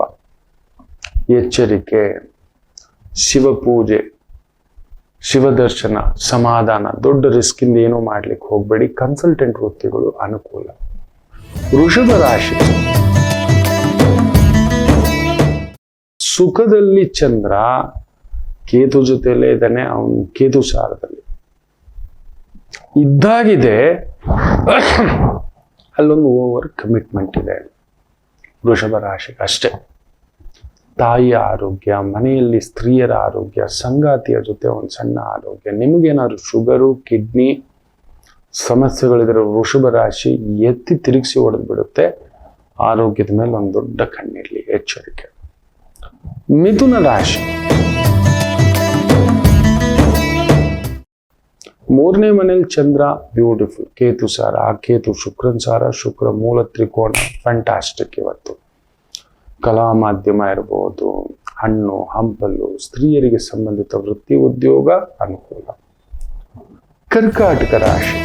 ಎಚ್ಚರಿಕೆ, ಶಿವಪೂಜೆ, ಶಿವದರ್ಶನ, ಸಮಾಧಾನ. ದೊಡ್ಡ ರಿಸ್ಕ್ ಇಂದ ಏನೂ ಮಾಡ್ಲಿಕ್ಕೆ ಹೋಗ್ಬೇಡಿ. ಕನ್ಸಲ್ಟೆಂಟ್ ವೃತ್ತಿಗಳು ಅನುಕೂಲ. ವೃಷಭ ರಾಶಿ, ಸುಖದಲ್ಲಿ ಚಂದ್ರ ಕೇತು ಜೊತೆಯಲ್ಲೇ ಇದ್ದಾನೆ. ಅವನು ಕೇತು ಸಾರದಲ್ಲಿ ಇದ್ದಾಗಿದೆ. ಅಲ್ಲೊಂದು ಓವರ್ ಕಮಿಟ್ಮೆಂಟ್ ಇದೆ ವೃಷಭ ರಾಶಿಗೆ ಅಷ್ಟೇ. ತಾಯಿಯ ಆರೋಗ್ಯ, ಮನೆಯಲ್ಲಿ ಸ್ತ್ರೀಯರ ಆರೋಗ್ಯ, ಸಂಗಾತಿಯ ಜೊತೆ ಒಂದು ಸಣ್ಣ ಆರೋಗ್ಯ. ನಿಮಗೇನಾದ್ರು ಶುಗರು, ಕಿಡ್ನಿ ಸಮಸ್ಯೆಗಳಿದ್ರೆ ವೃಷಭ ರಾಶಿ ಎತ್ತಿ ತಿರುಗಿಸಿ ಹೊಡೆದು ಬಿಡುತ್ತೆ. ಆರೋಗ್ಯದ ಮೇಲೆ ಒಂದು ದೊಡ್ಡ ಕಣ್ಣಿರ್ಲಿ, ಎಚ್ಚರಿಕೆ. ಮಿಥುನ ರಾಶಿ, ಮೂರನೇ ಮನೇಲಿ ಚಂದ್ರ ಬ್ಯೂಟಿಫುಲ್, ಕೇತು ಸಾರ. ಆ ಕೇತು ಶುಕ್ರನ್ ಸಾರ, ಶುಕ್ರ ಮೂಲ ತ್ರಿಕೋಣ, ಫ್ಯಾಂಟಾಸ್ಟಿಕ್. ಇವತ್ತು ಕಲಾ ಮಾಧ್ಯಮ ಇರಬಹುದು, ಹಣ್ಣು ಹಂಪಲು, ಸ್ತ್ರೀಯರಿಗೆ ಸಂಬಂಧಿತ ವೃತ್ತಿ ಉದ್ಯೋಗ ಅನುಕೂಲ. ಕರ್ಕಾಟಕ ರಾಶಿ,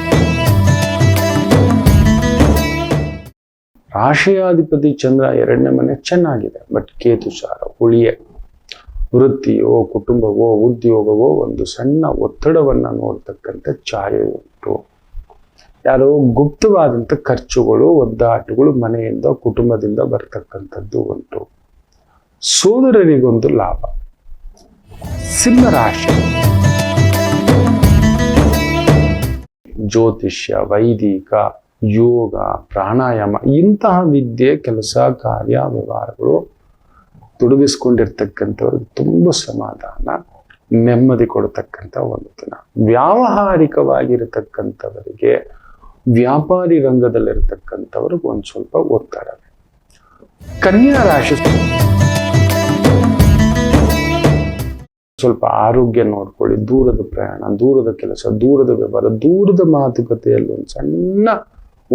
ರಾಶಿಯಾಧಿಪತಿ ಚಂದ್ರ ಎರಡನೇ ಮನೆ ಚೆನ್ನಾಗಿದೆ, ಬಟ್ ಕೇತು ಸಾರ ಉಳಿಯೇ. ವೃತ್ತಿಯೋ, ಕುಟುಂಬವೋ, ಉದ್ಯೋಗವೋ ಒಂದು ಸಣ್ಣ ಒತ್ತಡವನ್ನ ನೋಡ್ತಕ್ಕಂಥ ಛಾಯೆ ಉಂಟು. ಯಾರೋ ಗುಪ್ತವಾದಂಥ ಖರ್ಚುಗಳು, ಒದ್ದಾಟಗಳು ಮನೆಯಿಂದ, ಕುಟುಂಬದಿಂದ ಬರ್ತಕ್ಕಂಥದ್ದು ಉಂಟು. ಸೋದರರಿಗೊಂದು ಲಾಭ. ಸಿಂಹರಾಶಿ, ಜ್ಯೋತಿಷ್ಯ, ವೈದಿಕ, ಯೋಗ, ಪ್ರಾಣಾಯಾಮ ಇಂತಹ ವಿದ್ಯೆ, ಕೆಲಸ, ಕಾರ್ಯ, ವ್ಯವಹಾರಗಳು ತೊಡಗಿಸ್ಕೊಂಡಿರ್ತಕ್ಕಂಥವ್ರಿಗೆ ತುಂಬ ಸಮಾಧಾನ, ನೆಮ್ಮದಿ ಕೊಡತಕ್ಕಂಥ ಒಂದು ದಿನ. ವ್ಯಾವಹಾರಿಕವಾಗಿರತಕ್ಕಂಥವರಿಗೆ, ವ್ಯಾಪಾರಿ ರಂಗದಲ್ಲಿರ್ತಕ್ಕಂಥವ್ರಿಗೆ ಒಂದು ಸ್ವಲ್ಪ ಒತ್ತಡವೇ. ಕನ್ಯಾ ರಾಶಿ, ಸ್ವಲ್ಪ ಆರೋಗ್ಯ ನೋಡ್ಕೊಳ್ಳಿ. ದೂರದ ಪ್ರಯಾಣ, ದೂರದ ಕೆಲಸ, ದೂರದ ವ್ಯವಹಾರ, ದೂರದ ಮಾತುಕತೆಯಲ್ಲಿ ಒಂದು ಸಣ್ಣ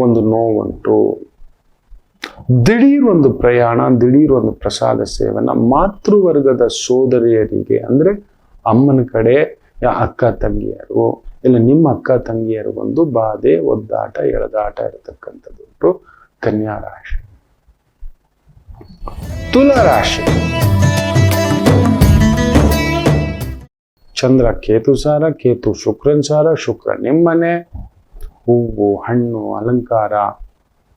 ಒಂದು ನೋವುಂಟು. ದಿಢೀರ್ ಒಂದು ಪ್ರಯಾಣ, ದಿಢೀರ್ ಒಂದು ಪ್ರಸಾದ ಸೇವನ. ಮಾತೃವರ್ಗದ ಸೋದರಿಯರಿಗೆ ಅಂದ್ರೆ ಅಮ್ಮನ ಕಡೆ ಅಕ್ಕ ತಂಗಿಯರು, ಇಲ್ಲ ನಿಮ್ಮ ಅಕ್ಕ ತಂಗಿಯರಿಗೊಂದು ಬಾಧೆ, ಒದ್ದಾಟ, ಎಳೆದಾಟ ಇರತಕ್ಕಂಥದ್ದು ಉಂಟು. ಕನ್ಯಾ ರಾಶಿ. ತುಲಾ ರಾಶಿ, ಚಂದ್ರ ಕೇತು ಸಾರ, ಕೇತು ಶುಕ್ರನ್ ಸಾರ, ಶುಕ್ರ ನಿಮ್ಮನೆ. ಹೂವು, ಹಣ್ಣು, ಅಲಂಕಾರ,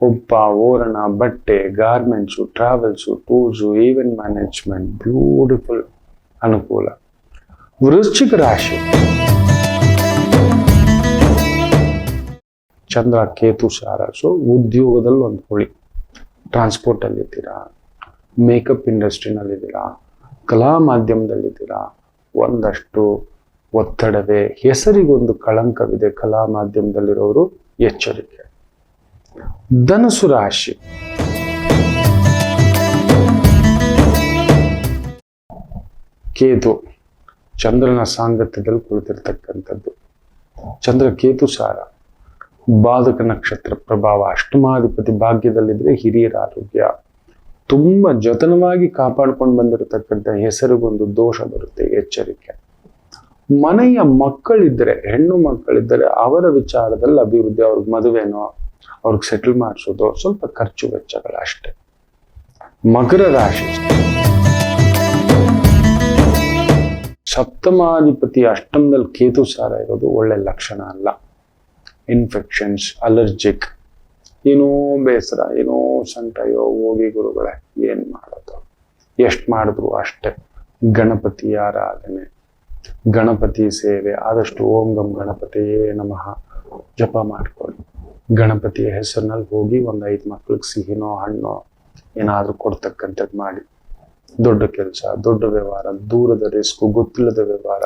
ಉಪ್ಪ, ಓರಣ, ಬಟ್ಟೆ, garments, travels, tours, event management, beautiful ಅನುಕೂಲ. ವೃಶ್ಚಿಕ ರಾಶಿ, ಚಂದ್ರ ಕೇತು ಸಾರ. ಸೊ ಉದ್ಯೋಗದಲ್ಲಿ ಒಂದು ಹುಳಿ, ಟ್ರಾನ್ಸ್ಪೋರ್ಟ್ ಅಲ್ಲಿದ್ದೀರಾ, ಮೇಕಪ್ ಇಂಡಸ್ಟ್ರಿನಲ್ಲಿದ್ದೀರಾ, ಕಲಾ ಮಾಧ್ಯಮದಲ್ಲಿದ್ದೀರಾ, ಒಂದಷ್ಟು ಒತ್ತಡವೇ. ಹೆಸರಿಗೊಂದು ಕಳಂಕವಿದೆ ಕಲಾ ಮಾಧ್ಯಮದಲ್ಲಿರೋರು, ಎಚ್ಚರಿಕೆ. ಧನುಸು ರಾಶಿ, ಕೇತು ಚಂದ್ರನ ಸಾಂಗತ್ಯದಲ್ಲಿ ಕುಳಿತಿರ್ತಕ್ಕಂಥದ್ದು. ಚಂದ್ರ ಕೇತು ಸಾರ, ಬಾಧಕ ನಕ್ಷತ್ರ ಪ್ರಭಾವ, ಅಷ್ಟಮಾಧಿಪತಿ ಭಾಗ್ಯದಲ್ಲಿದ್ರೆ ಹಿರಿಯರ ಆರೋಗ್ಯ. ತುಂಬಾ ಜತನವಾಗಿ ಕಾಪಾಡ್ಕೊಂಡು ಬಂದಿರತಕ್ಕಂಥ ಹೆಸರಿಗೊಂದು ದೋಷ ಬರುತ್ತೆ, ಎಚ್ಚರಿಕೆ. ಮನೆಯ ಮಕ್ಕಳಿದ್ರೆ, ಹೆಣ್ಣು ಮಕ್ಕಳಿದ್ದರೆ ಅವರ ವಿಚಾರದಲ್ಲಿ ಅಭಿವೃದ್ಧಿ, ಅವ್ರಿಗೆ ಮದುವೆನೋ, ಅವ್ರಿಗೆ ಸೆಟಲ್ ಮಾಡಿಸೋದು, ಸ್ವಲ್ಪ ಖರ್ಚು ವೆಚ್ಚಗಳು ಅಷ್ಟೇ. ಮಕರ ರಾಶಿ, ಸಪ್ತಮಾಧಿಪತಿ ಅಷ್ಟಮದಲ್ಲಿ ಕೇತು ಸಾರ ಇರೋದು ಒಳ್ಳೆ ಲಕ್ಷಣ ಅಲ್ಲ. ಇನ್ಫೆಕ್ಷನ್ಸ್, ಅಲರ್ಜಿಕ್, ಏನೋ ಬೇಸರ, ಏನೋ ಸಂಕಟಯೋ, ಹೋಗಿ ಗುರುಗಳೇ ಏನ್ ಮಾಡೋದು, ಎಷ್ಟು ಮಾಡಿದ್ರು ಅಷ್ಟೇ. ಗಣಪತಿ ಆರಾಧನೆ, ಗಣಪತಿ ಸೇವೆ, ಆದಷ್ಟು ಓಂ ಗಂ ಗಣಪತಿಯೇ ನಮಃ ಜಪ ಮಾಡ್ಕೊಳ್ಳಿ. ಗಣಪತಿಯ ಹೆಸರಿನಲ್ಲಿ ಹೋಗಿ ಒಂದು 5 ಮಕ್ಳಿಗೆ ಸಿಹಿನೋ ಹಣ್ಣೋ ಏನಾದ್ರೂ ಕೊಡ್ತಕ್ಕಂಥದ್ದು ಮಾಡಿ. ದೊಡ್ಡ ಕೆಲಸ, ದೊಡ್ಡ ವ್ಯವಹಾರ, ದೂರದ ರಿಸ್ಕು, ಗೊತ್ತಿಲ್ಲದ ವ್ಯವಹಾರ,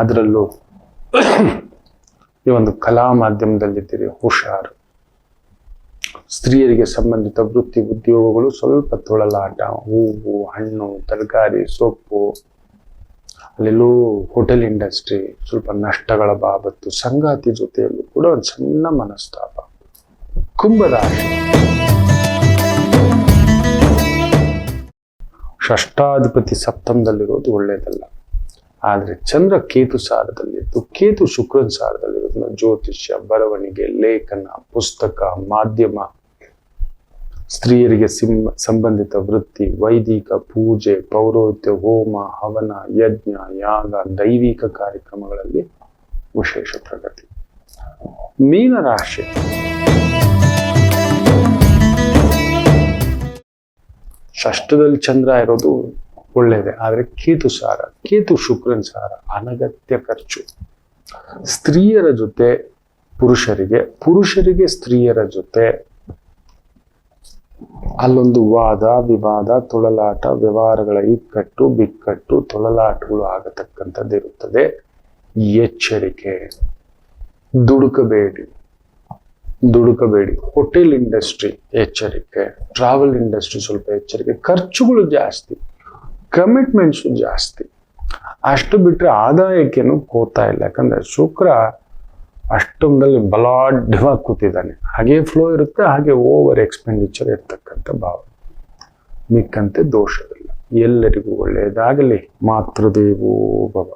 ಅದರಲ್ಲೂ ಈ ಒಂದು ಕಲಾ ಮಾಧ್ಯಮದಲ್ಲಿದ್ದೀರಿ, ಹುಷಾರು. ಸ್ತ್ರೀಯರಿಗೆ ಸಂಬಂಧಿತ ವೃತ್ತಿ ಉದ್ಯೋಗಗಳು ಸ್ವಲ್ಪ ತೊಳಲಾಟ, ಹೂವು, ಹಣ್ಣು, ತರಕಾರಿ, ಸೊಪ್ಪು, ಅಲ್ಲೆಲ್ಲೂ ಹೋಟೆಲ್ ಇಂಡಸ್ಟ್ರಿ, ಸ್ವಲ್ಪ ನಷ್ಟಗಳ ಬಾಬತ್ತು, ಸಂಗಾತಿ ಜೊತೆಯಲ್ಲೂ ಕೂಡ ಒಂದು ಸಣ್ಣ ಮನಸ್ತಾಪ. ಕುಂಭರಾಶಿ ಷಷ್ಠಾಧಿಪತಿ ಸಪ್ತಮದಲ್ಲಿರೋದು ಒಳ್ಳೇದಲ್ಲ. ಆದ್ರೆ ಚಂದ್ರ ಕೇತು ಸಾರದಲ್ಲಿದ್ದು, ಕೇತು ಶುಕ್ರನ್ ಸಾರದಲ್ಲಿರೋದ್ರಿಂದ ಜ್ಯೋತಿಷ್ಯ, ಬರವಣಿಗೆ, ಲೇಖನ, ಪುಸ್ತಕ, ಮಾಧ್ಯಮ, ಸ್ತ್ರೀಯರಿಗೆ ಸಂಬಂಧಿತ ವೃತ್ತಿ, ವೈದಿಕ ಪೂಜೆ, ಪೌರೋಹಿತ್ಯ, ಹೋಮ, ಹವನ, ಯಜ್ಞ, ಯಾಗ, ದೈವಿಕ ಕಾರ್ಯಕ್ರಮಗಳಲ್ಲಿ ವಿಶೇಷ ಪ್ರಗತಿ. ಮೀನರಾಶಿ ಷಷ್ಠದಲ್ಲಿ ಚಂದ್ರ ಇರೋದು ಒಳ್ಳೇದೆ, ಆದ್ರೆ ಕೇತು ಸಾರ, ಕೇತು ಶುಕ್ರನ್ ಸಾರ, ಅನಗತ್ಯ ಖರ್ಚು. ಸ್ತ್ರೀಯರ ಜೊತೆ ಪುರುಷರಿಗೆ, ಪುರುಷರಿಗೆ ಸ್ತ್ರೀಯರ ಜೊತೆ ಅಲ್ಲೊಂದು ವಾದ ವಿವಾದ, ತೊಳಲಾಟ, ವ್ಯವಹಾರಗಳ ಇಕ್ಕಟ್ಟು ಬಿಕ್ಕಟ್ಟು, ತೊಳಲಾಟಗಳು ಆಗತಕ್ಕಂಥದ್ದಿರುತ್ತದೆ. ಎಚ್ಚರಿಕೆ, ದುಡುಕಬೇಡಿ. ಹೋಟೆಲ್ ಇಂಡಸ್ಟ್ರಿ ಎಚ್ಚರಿಕೆ, ಟ್ರಾವೆಲ್ ಇಂಡಸ್ಟ್ರಿ ಸ್ವಲ್ಪ ಎಚ್ಚರಿಕೆ. ಖರ್ಚುಗಳು ಜಾಸ್ತಿ, ಕಮಿಟ್ಮೆಂಟ್ಸು ಜಾಸ್ತಿ. ಅಷ್ಟು ಬಿಟ್ರೆ ಆದಾಯಕ್ಕೇನು ಹೋಗ್ತಾ ಇಲ್ಲ, ಯಾಕಂದ್ರೆ ಶುಕ್ರ ಅಷ್ಟೊಂದಲ್ಲಿ ಬಲಾಢ್ಯವಾಗಿ ಕೂತಿದ್ದಾನೆ. ಹಾಗೆ ಫ್ಲೋ ಇರುತ್ತೆ, ಹಾಗೆ ಓವರ್ ಎಕ್ಸ್ಪೆಂಡಿಚರ್ ಇರ್ತಕ್ಕಂಥ ಭಾವ. ಮಿಕ್ಕಂತೆ ದೋಷವಿಲ್ಲ. ಎಲ್ಲರಿಗೂ ಒಳ್ಳೆಯದಾಗಲಿ. ಮಾತೃದೇವೋ ಭವ.